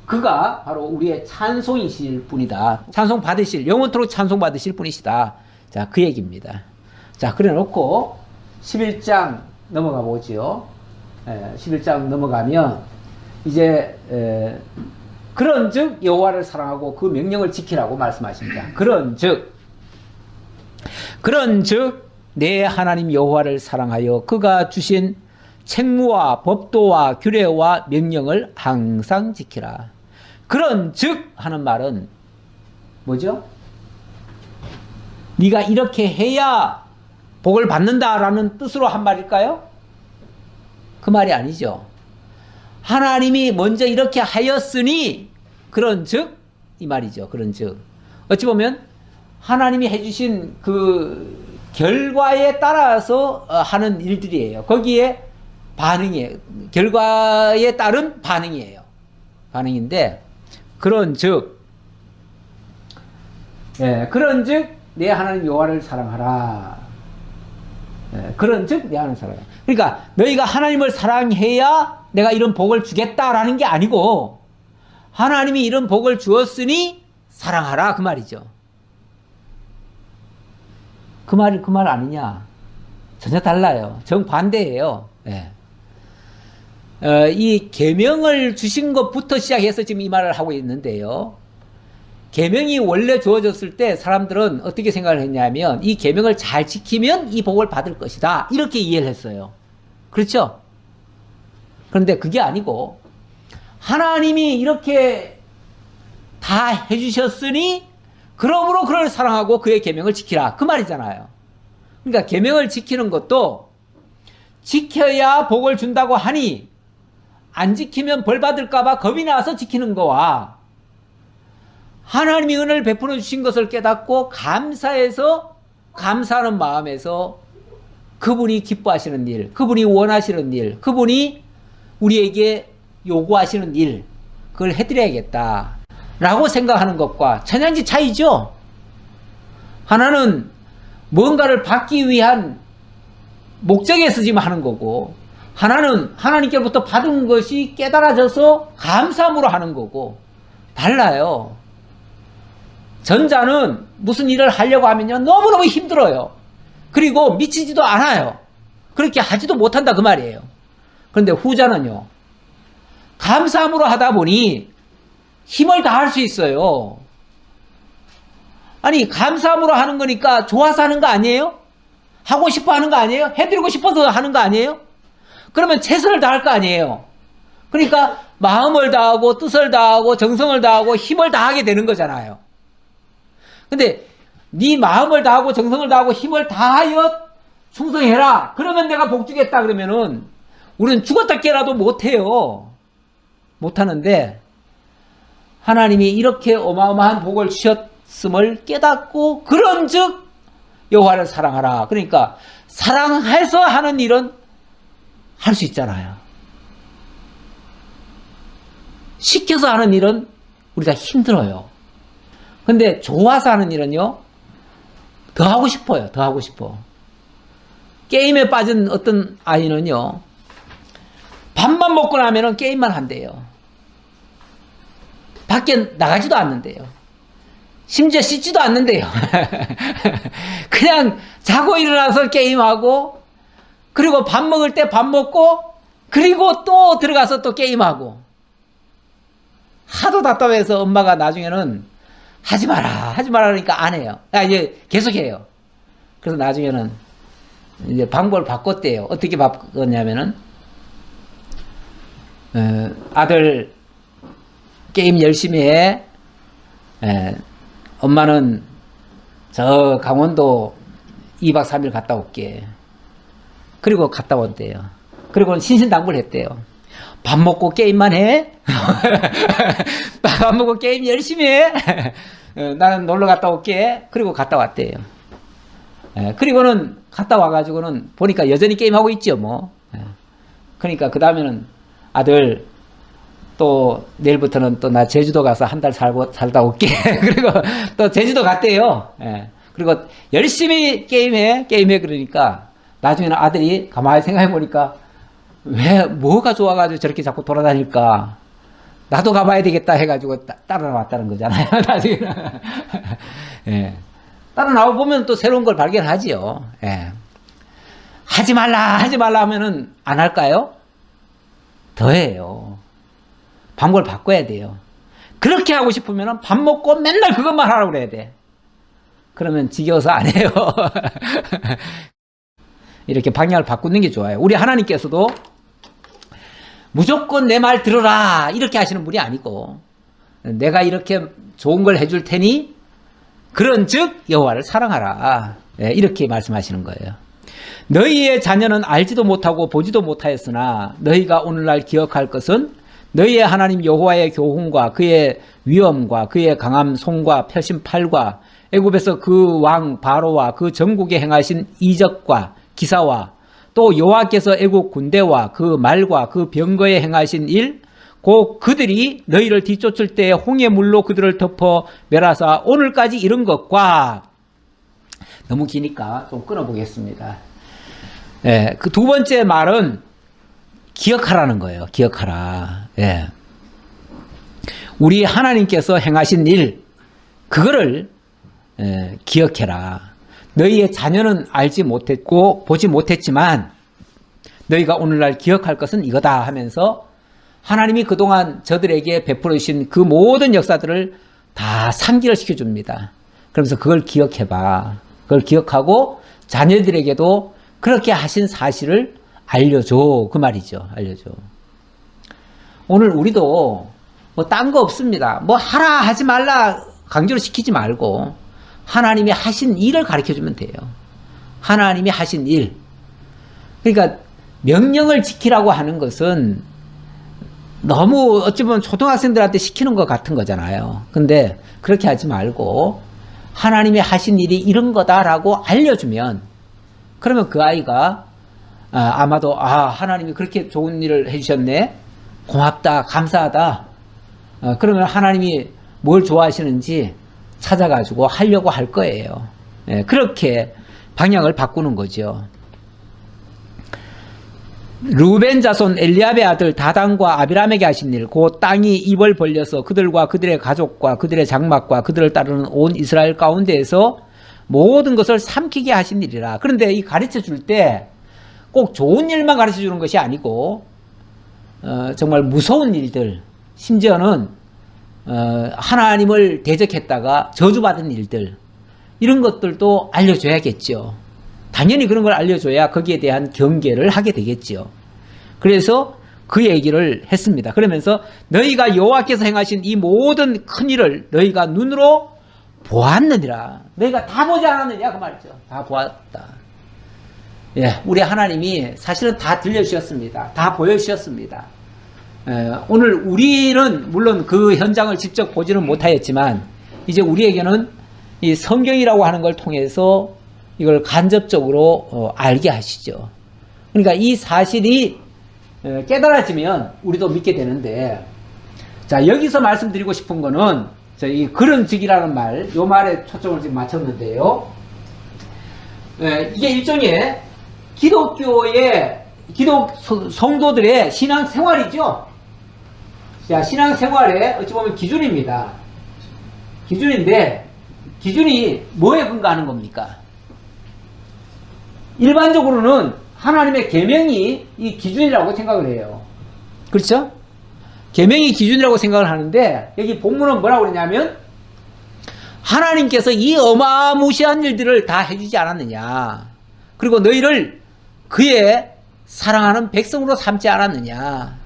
그가 바로 우리의 찬송이실 분이다. 찬송 받으실, 영원토록 찬송 받으실 분이시다. 자, 그 얘기입니다. 자, 그래 놓고 11장 넘어가 보지요. 11장 넘어가면 이제 그런즉 여호와를 사랑하고 그 명령을 지키라고 말씀하십니다. 그런즉 내 하나님 여호와를 사랑하여 그가 주신 책무와 법도와 규례와 명령을 항상 지키라. 그런 즉 하는 말은 뭐죠? 네가 이렇게 해야 복을 받는다라는 뜻으로 한 말일까요? 그 말이 아니죠. 하나님이 먼저 이렇게 하였으니 그런 즉 이 말이죠. 그런 즉 어찌 보면 하나님이 해주신 그 결과에 따라서 하는 일들이에요. 거기에 반응이에요. 결과에 따른 반응이에요. 반응인데 그런 즉 내 하나님 여호와를 사랑하라. 그런 즉 내 하나님을 사랑하라. 그러니까 너희가 하나님을 사랑해야 내가 이런 복을 주겠다라는 게 아니고 하나님이 이런 복을 주었으니 사랑하라 그 말이죠. 그 말 아니냐? 전혀 달라요. 정반대예요. 네. 이 계명을 주신 것부터 시작해서 지금 이 말을 하고 있는데요. 계명이 원래 주어졌을 때 사람들은 어떻게 생각을 했냐면 이 계명을 잘 지키면 이 복을 받을 것이다. 이렇게 이해를 했어요. 그렇죠? 그런데 그게 아니고 하나님이 이렇게 다 해주셨으니 그러므로 그를 사랑하고 그의 계명을 지키라. 그 말이잖아요. 그러니까 계명을 지키는 것도 지켜야 복을 준다고 하니 안 지키면 벌 받을까 봐 겁이 나서 지키는 거와 하나님이 은혜를 베풀어 주신 것을 깨닫고 감사해서 감사하는 마음에서 그분이 기뻐하시는 일, 그분이 원하시는 일, 그분이 우리에게 요구하시는 일, 그걸 해드려야겠다 라고 생각하는 것과 천양지 차이죠. 하나는 뭔가를 받기 위한 목적에서 지금 하는 거고 하나는 하나님께로부터 받은 것이 깨달아져서 감사함으로 하는 거고 달라요. 전자는 무슨 일을 하려고 하면요 너무너무 힘들어요. 그리고 미치지도 않아요. 그렇게 하지도 못한다 그 말이에요. 그런데 후자는요 감사함으로 하다 보니 힘을 다할 수 있어요. 아니 감사함으로 하는 거니까 좋아서 하는 거 아니에요? 하고 싶어 하는 거 아니에요? 해드리고 싶어서 하는 거 아니에요? 그러면 최선을 다할 거 아니에요? 그러니까 마음을 다하고 뜻을 다하고 정성을 다하고 힘을 다하게 되는 거잖아요. 근데 네 마음을 다하고 정성을 다하고 힘을 다하여 충성해라. 그러면 내가 복 주겠다 그러면은 우리는 죽었다 깨라도 못해요. 못하는데 하나님이 이렇게 어마어마한 복을 주셨음을 깨닫고 그런즉 여호와를 사랑하라. 그러니까 사랑해서 하는 일은 할 수 있잖아요. 시켜서 하는 일은 우리가 힘들어요. 근데 좋아서 하는 일은요 더 하고 싶어요. 더 하고 싶어. 게임에 빠진 어떤 아이는요 밥만 먹고 나면은 게임만 한대요. 밖에 나가지도 않는데요. 심지어 씻지도 않는데요. 그냥 자고 일어나서 게임하고 그리고 밥 먹을 때 밥 먹고 그리고 또 들어가서 또 게임하고 하도 답답해서 엄마가 나중에는 하지 마라 그러니까 안 해요. 이제 계속해요. 그래서 나중에는 이제 방법을 바꿨대요. 어떻게 바꿨냐면은 아들 게임 열심히 해. 엄마는 저 강원도 2박 3일 갔다 올게. 그리고 갔다 온대요. 그리고는 신신당부를 했대요. 밥 먹고 게임만 해? 밥 먹고 게임 열심히 해? 나는 놀러 갔다 올게. 그리고 갔다 왔대요. 그리고는 갔다 와가지고는 보니까 여전히 게임하고 있죠, 뭐. 그러니까 그 다음에는 아들 또 내일부터는 또 나 제주도 가서 한 달 살다 올게. 그리고 또 제주도 갔대요. 그리고 열심히 게임해 그러니까 나중에는 아들이 가만히 생각해 보니까 왜 뭐가 좋아가지고 저렇게 자꾸 돌아다닐까? 나도 가봐야 되겠다 해가지고 따라 나왔다는 거잖아요. 나중에는. 따라 나와 보면 또 새로운 걸 발견하지요. 하지 말라 하면은 안 할까요? 더해요. 방법을 바꿔야 돼요. 그렇게 하고 싶으면 밥 먹고 맨날 그것만 하라고 그래야 돼. 그러면 지겨워서 안 해요. 이렇게 방향을 바꾸는 게 좋아요. 우리 하나님께서도 무조건 내 말 들어라 이렇게 하시는 분이 아니고 내가 이렇게 좋은 걸 해줄 테니 그런즉 여호와를 사랑하라. 예, 이렇게 말씀하시는 거예요. 너희의 자녀는 알지도 못하고 보지도 못하였으나 너희가 오늘날 기억할 것은 너희의 하나님 여호와의 교훈과 그의 위엄과 그의 강함 손과 펴신 팔과 애굽에서 그 왕 바로와 그 전국에 행하신 이적과 기사와 또 여호와께서 애굽 군대와 그 말과 그 병거에 행하신 일, 곧 그들이 너희를 뒤쫓을 때 홍해 물로 그들을 덮어 멸하사 오늘까지 이른 것과. 너무 기니까 좀 끊어보겠습니다. 예, 그 두 번째 말은 기억하라는 거예요. 기억하라. 예. 우리 하나님께서 행하신 일, 그거를 기억해라. 너희의 자녀는 알지 못했고 보지 못했지만 너희가 오늘날 기억할 것은 이거다 하면서 하나님이 그동안 저들에게 베풀어 주신 그 모든 역사들을 다 상기를 시켜줍니다. 그러면서 그걸 기억해봐. 그걸 기억하고 자녀들에게도 그렇게 하신 사실을 알려줘. 그 말이죠. 알려줘. 오늘 우리도 뭐 딴 거 없습니다. 뭐 하라 하지 말라 강제로 시키지 말고 하나님이 하신 일을 가르쳐주면 돼요. 하나님이 하신 일. 그러니까 명령을 지키라고 하는 것은 너무 어찌 보면 초등학생들한테 시키는 것 같은 거잖아요. 근데 그렇게 하지 말고 하나님이 하신 일이 이런 거다라고 알려주면 그러면 그 아이가 아마도 하나님이 그렇게 좋은 일을 해주셨네. 고맙다. 감사하다. 그러면 하나님이 뭘 좋아하시는지 찾아가지고 하려고 할 거예요. 그렇게 방향을 바꾸는 거죠. 루벤 자손 엘리압의 아들 다단과 아비람에게 하신 일, 곧 땅이 입을 벌려서 그들과 그들의 가족과 그들의 장막과 그들을 따르는 온 이스라엘 가운데에서 모든 것을 삼키게 하신 일이라. 그런데 이 가르쳐 줄 때 꼭 좋은 일만 가르쳐 주는 것이 아니고 정말 무서운 일들, 심지어는 하나님을 대적했다가 저주받은 일들, 이런 것들도 알려줘야겠죠. 당연히 그런 걸 알려줘야 거기에 대한 경계를 하게 되겠죠. 그래서 그 얘기를 했습니다. 그러면서 너희가 여호와께서 행하신 이 모든 큰 일을 너희가 눈으로 보았느니라. 너희가 다 보지 않았느냐 그 말이죠. 다 보았다. 예, 우리 하나님이 사실은 다 들려주셨습니다. 다 보여주셨습니다. 오늘 우리는 물론 그 현장을 직접 보지는 못하였지만 이제 우리에게는 이 성경이라고 하는 걸 통해서 이걸 간접적으로 알게 하시죠. 그러니까 이 사실이 깨달아지면 우리도 믿게 되는데, 자, 여기서 말씀드리고 싶은 거는 이 그런즉이라는 말, 요 말에 초점을 지금 맞췄는데요. 이게 일종의 기독교의 성도들의 신앙생활이죠. 자, 신앙생활의 어찌 보면 기준입니다. 기준인데 기준이 뭐에 근거하는 겁니까? 일반적으로는 하나님의 계명이 이 기준이라고 생각을 해요. 그렇죠? 계명이 기준이라고 생각을 하는데 여기 본문은 뭐라고 그러냐면 하나님께서 이 어마무시한 일들을 다 해주지 않았느냐. 그리고 너희를 그의 사랑하는 백성으로 삼지 않았느냐.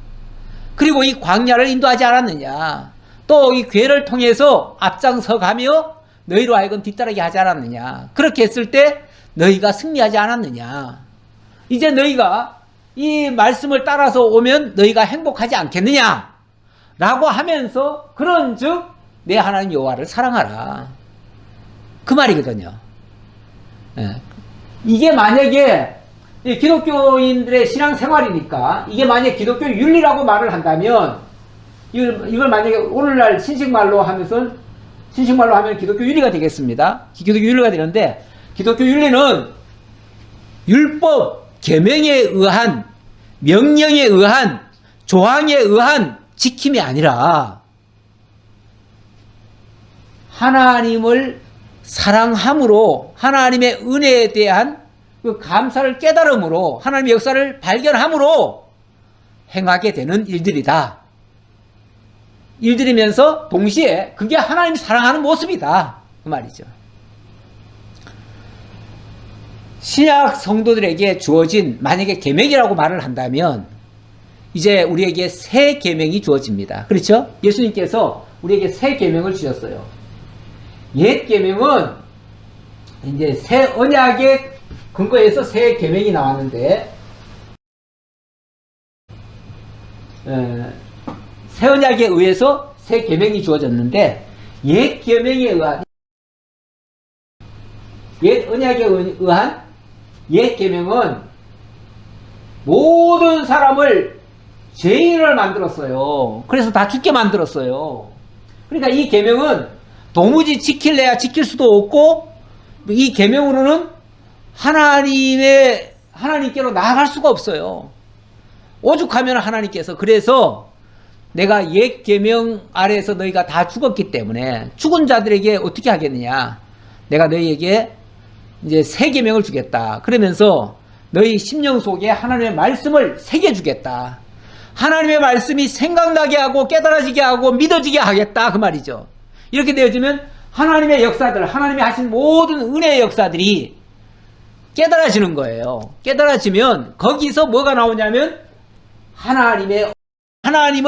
그리고 이 광야를 인도하지 않았느냐. 또 이 괴를 통해서 앞장서가며 너희로 하여금 뒤따르게 하지 않았느냐. 그렇게 했을 때 너희가 승리하지 않았느냐. 이제 너희가 이 말씀을 따라서 오면 너희가 행복하지 않겠느냐 라고 하면서 그런즉 내 하나님 여호와를 사랑하라. 그 말이거든요. 이게 만약에 기독교인들의 신앙생활이니까 이게 만약에 기독교 윤리라고 말을 한다면 이걸 만약에 오늘날 신식말로 하면 기독교 윤리가 되겠습니다. 기독교 윤리가 되는데 기독교 윤리는 율법, 계명에 의한, 명령에 의한, 조항에 의한 지킴이 아니라 하나님을 사랑함으로 하나님의 은혜에 대한 그 감사를 깨달음으로 하나님의 역사를 발견함으로 행하게 되는 일들이다. 일들이면서 동시에 그게 하나님이 사랑하는 모습이다. 그 말이죠. 신약 성도들에게 주어진 만약에 계명이라고 말을 한다면 이제 우리에게 새 계명이 주어집니다. 그렇죠? 예수님께서 우리에게 새 계명을 주셨어요. 옛 계명은 이제 새 언약의 근거에서 새 계명이 나왔는데, 새 언약에 의해서 새 계명이 주어졌는데, 옛 계명에 의한, 옛 언약에 의한 옛 계명은 모든 사람을 죄인을 만들었어요. 그래서 다 죽게 만들었어요. 그러니까 이 계명은 도무지 지킬래야 지킬 수도 없고, 이 계명으로는 하나님께로 나아갈 수가 없어요. 오죽하면 하나님께서, 그래서 내가 옛 계명 아래에서 너희가 다 죽었기 때문에 죽은 자들에게 어떻게 하겠느냐, 내가 너희에게 이제 새 계명을 주겠다. 그러면서 너희 심령 속에 하나님의 말씀을 새겨주겠다. 하나님의 말씀이 생각나게 하고 깨달아지게 하고 믿어지게 하겠다, 그 말이죠. 이렇게 되어지면 하나님의 역사들, 하나님이 하신 모든 은혜의 역사들이 깨달아지는 거예요. 깨달아지면 거기서 뭐가 나오냐면 하나님을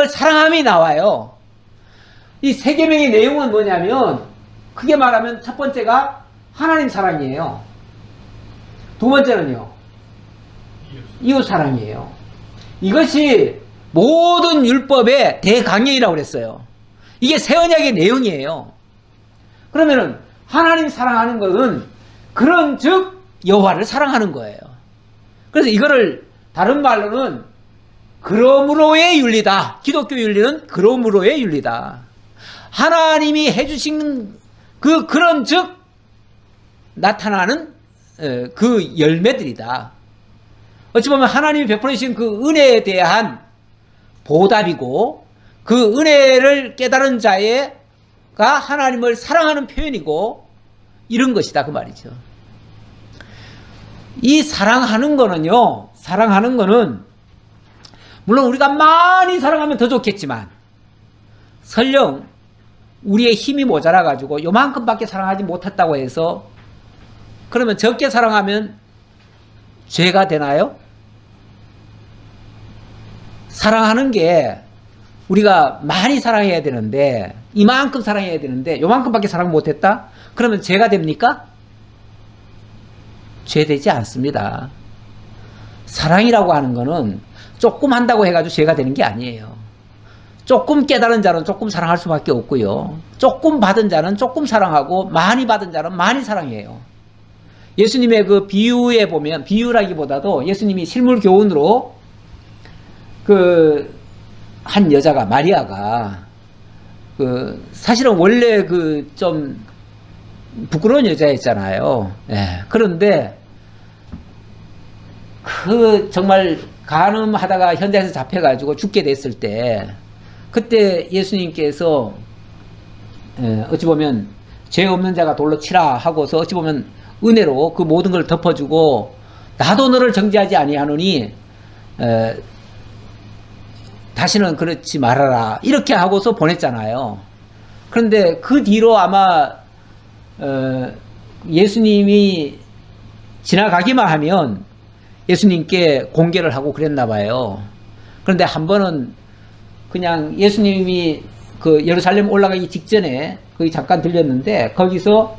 사랑함이 나와요. 이 새 계명의 내용은 뭐냐면, 크게 말하면 첫 번째가 하나님 사랑이에요. 두 번째는요, 이웃 사랑이에요. 이것이 모든 율법의 대강령이라고 그랬어요. 이게 새 언약의 내용이에요. 그러면은 하나님 사랑하는 것은 그런즉 여호와를 사랑하는 거예요. 그래서 이거를 다른 말로는 그러므로의 윤리다. 기독교 윤리는 그러므로의 윤리다. 하나님이 해주신 그런즉 나타나는 그 열매들이다. 어찌 보면 하나님이 베풀어 주신 그 은혜에 대한 보답이고, 그 은혜를 깨달은 자가 하나님을 사랑하는 표현이고, 이런 것이다, 그 말이죠. 이 사랑하는 거는 물론 우리가 많이 사랑하면 더 좋겠지만, 설령 우리의 힘이 모자라 가지고 요만큼밖에 사랑하지 못했다고 해서, 그러면 적게 사랑하면 죄가 되나요? 사랑하는 게 우리가 많이 사랑해야 되는데, 이만큼 사랑해야 되는데 요만큼밖에 사랑 못했다? 그러면 죄가 됩니까? 죄 되지 않습니다. 사랑이라고 하는 거는 조금 한다고 해가지고 죄가 되는 게 아니에요. 조금 깨달은 자는 조금 사랑할 수밖에 없고요, 조금 받은 자는 조금 사랑하고, 많이 받은 자는 많이 사랑해요. 예수님의 그 비유에 보면, 비유라기보다도 예수님이 실물 교훈으로 한 여자가, 마리아가 사실은 원래 좀 부끄러운 여자였잖아요. 예. 그런데 정말 간음하다가 현장에서 잡혀가지고 죽게 됐을 때, 그때 예수님께서 어찌 보면 죄 없는 자가 돌로 치라 하고서 어찌 보면 은혜로 그 모든 걸 덮어주고, 나도 너를 정죄하지 아니하노니 다시는 그렇지 말아라, 이렇게 하고서 보냈잖아요. 그런데 그 뒤로 아마 예수님이 지나가기만 하면 예수님께 공개를 하고 그랬나 봐요. 그런데 한 번은 그냥 예수님이 예루살렘 올라가기 직전에 거기 잠깐 들렸는데, 거기서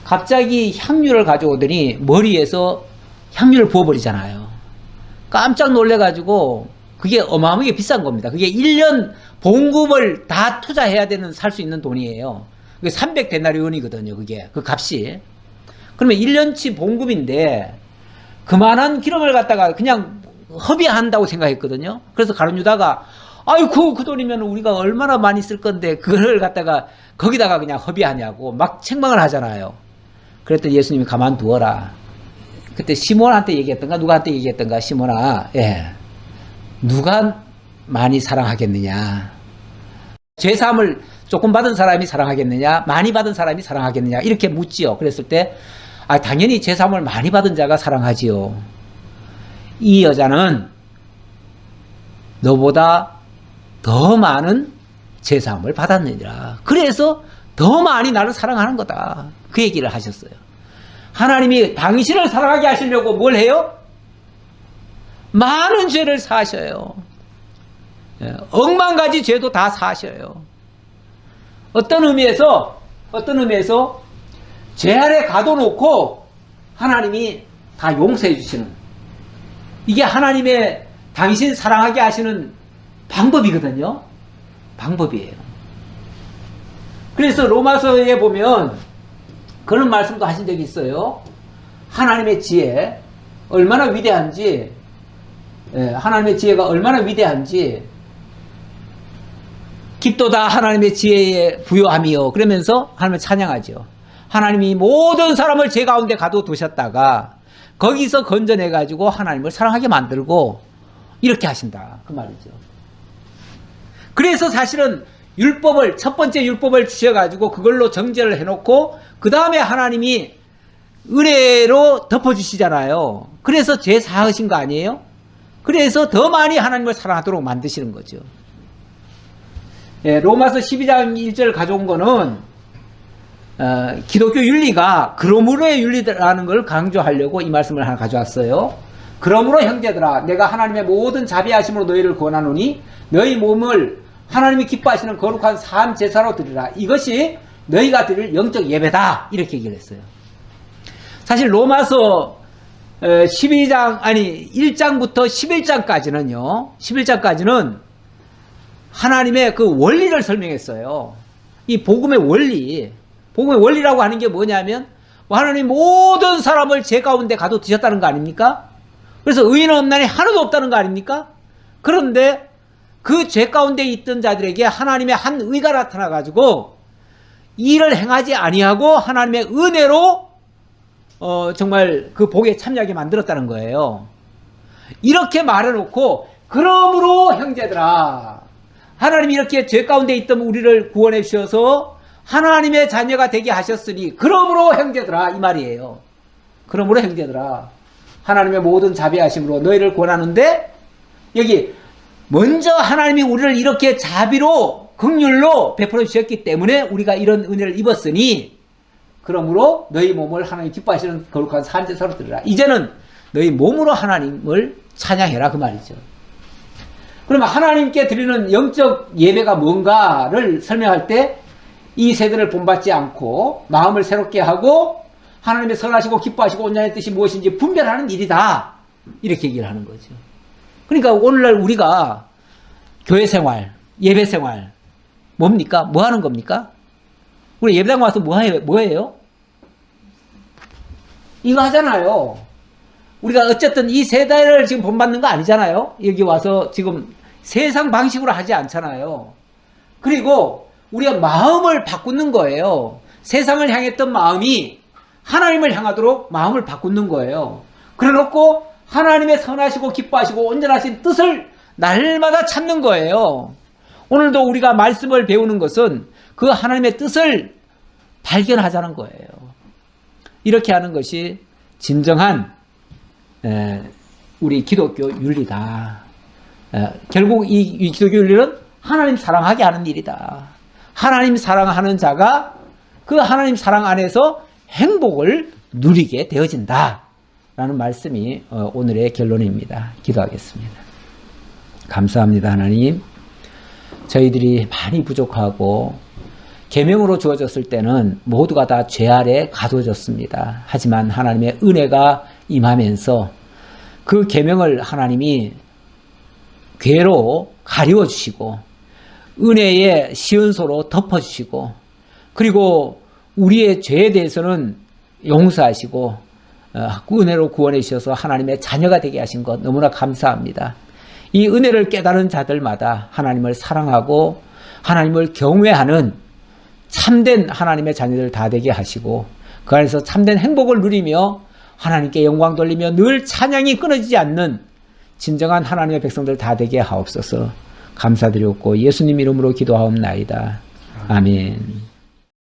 갑자기 향유를 가져오더니 머리에서 향유를 부어버리잖아요. 깜짝 놀래가지고, 그게 어마어마하게 비싼 겁니다. 그게 1년 봉급을 다 투자해야 되는, 살 수 있는 돈이에요. 그게 300데나리온이거든요. 그게 그 값이. 그러면 1년치 봉급인데 그만한 기름을 갖다가 그냥 허비한다고 생각했거든요. 그래서 가룟 유다가, 아이고 그 돈이면 우리가 얼마나 많이 쓸 건데 그걸 갖다가 거기다가 그냥 허비하냐고 막 책망을 하잖아요. 그랬더니 예수님이 가만두어라. 그때 시몬한테 얘기했던가 누구한테 얘기했던가, 시몬아, 누가 많이 사랑하겠느냐, 죄사함을 조금 받은 사람이 사랑하겠느냐, 많이 받은 사람이 사랑하겠느냐, 이렇게 묻지요. 그랬을 때 당연히 죄사함을 많이 받은 자가 사랑하지요. 이 여자는 너보다 더 많은 죄사함을 받았느니라. 그래서 더 많이 나를 사랑하는 거다. 그 얘기를 하셨어요. 하나님이 당신을 사랑하게 하시려고 뭘 해요? 많은 죄를 사하셔요. 억만 가지 죄도 다 사셔요. 어떤 의미에서 죄 아래 가둬놓고 하나님이 다 용서해 주시는, 이게 하나님의 당신 사랑하게 하시는 방법이거든요. 방법이에요. 그래서 로마서에 보면 그런 말씀도 하신 적이 있어요. 하나님의 지혜 얼마나 위대한지, 하나님의 지혜가 얼마나 위대한지, 깊도다 하나님의 지혜에 부요함이요, 그러면서 하나님을 찬양하죠. 하나님이 모든 사람을 죄 가운데 가둬두셨다가 거기서 건져내가지고 하나님을 사랑하게 만들고 이렇게 하신다, 그 말이죠. 그래서 사실은 율법을, 첫 번째 율법을 주셔가지고 그걸로 정죄를 해놓고 그 다음에 하나님이 은혜로 덮어주시잖아요. 그래서 죄 사하신 거 아니에요? 그래서 더 많이 하나님을 사랑하도록 만드시는 거죠. 로마서 12장 1절 가져온 거는 기독교 윤리가 그러므로의 윤리라는 걸 강조하려고 이 말씀을 하나 가져왔어요. 그러므로 형제들아, 내가 하나님의 모든 자비하심으로 너희를 권하노니 너희 몸을 하나님이 기뻐하시는 거룩한 삶 제사로 드리라. 이것이 너희가 드릴 영적 예배다, 이렇게 얘기를 했어요. 사실 로마서 1장부터 11장까지는 하나님의 그 원리를 설명했어요. 이 복음의 원리라고 하는 게 뭐냐면, 하나님 모든 사람을 죄 가운데 가둬두셨다는 거 아닙니까? 그래서 의인은 없나니 하나도 없다는 거 아닙니까? 그런데 그 죄 가운데 있던 자들에게 하나님의 한 의가 나타나가지고 이를 행하지 아니하고 하나님의 은혜로 정말 그 복에 참여하게 만들었다는 거예요. 이렇게 말해놓고, 그러므로 형제들아, 하나님이 이렇게 죄 가운데 있던 우리를 구원해 주셔서 하나님의 자녀가 되게 하셨으니 그러므로 형제들아, 이 말이에요. 그러므로 형제들아, 하나님의 모든 자비하심으로 너희를 권하는데, 여기 먼저 하나님이 우리를 이렇게 자비로 긍휼로 베풀어 주셨기 때문에 우리가 이런 은혜를 입었으니 그러므로 너희 몸을 하나님 기뻐하시는 거룩한 산제사로 드리라. 이제는 너희 몸으로 하나님을 찬양해라, 그 말이죠. 그러면 하나님께 드리는 영적 예배가 뭔가를 설명할 때 이 세대를 본받지 않고 마음을 새롭게 하고 하나님의 선하시고 기뻐하시고 온전한 뜻이 무엇인지 분별하는 일이다, 이렇게 얘기를 하는 거죠. 그러니까 오늘날 우리가 교회 생활, 예배 생활 뭡니까? 뭐 하는 겁니까? 우리 예배당 와서 뭐해요? 이거 하잖아요. 우리가 어쨌든 이 세대를 지금 본받는 거 아니잖아요. 여기 와서 지금 세상 방식으로 하지 않잖아요. 그리고 우리가 마음을 바꾸는 거예요. 세상을 향했던 마음이 하나님을 향하도록 마음을 바꾸는 거예요. 그래 놓고 하나님의 선하시고 기뻐하시고 온전하신 뜻을 날마다 찾는 거예요. 오늘도 우리가 말씀을 배우는 것은 그 하나님의 뜻을 발견하자는 거예요. 이렇게 하는 것이 진정한 우리 기독교 윤리다. 결국 이 기독교 윤리는 하나님 사랑하게 하는 일이다. 하나님 사랑하는 자가 그 하나님 사랑 안에서 행복을 누리게 되어진다 라는 말씀이 오늘의 결론입니다. 기도하겠습니다. 감사합니다. 하나님, 저희들이 많이 부족하고 계명으로 주어졌을 때는 모두가 다 죄 아래 가둬졌습니다. 하지만 하나님의 은혜가 임하면서 그 계명을 하나님이 괴로 가리워주시고 은혜의 시은소로 덮어주시고, 그리고 우리의 죄에 대해서는 용서하시고 은혜로 구원해 주셔서 하나님의 자녀가 되게 하신 것 너무나 감사합니다. 이 은혜를 깨달은 자들마다 하나님을 사랑하고 하나님을 경외하는 참된 하나님의 자녀들 다 되게 하시고 그 안에서 참된 행복을 누리며 하나님께 영광 돌리며 늘 찬양이 끊어지지 않는 진정한 하나님의 백성들 다 되게 하옵소서. 감사드렸고 예수님 이름으로 기도하옵나이다. 아멘.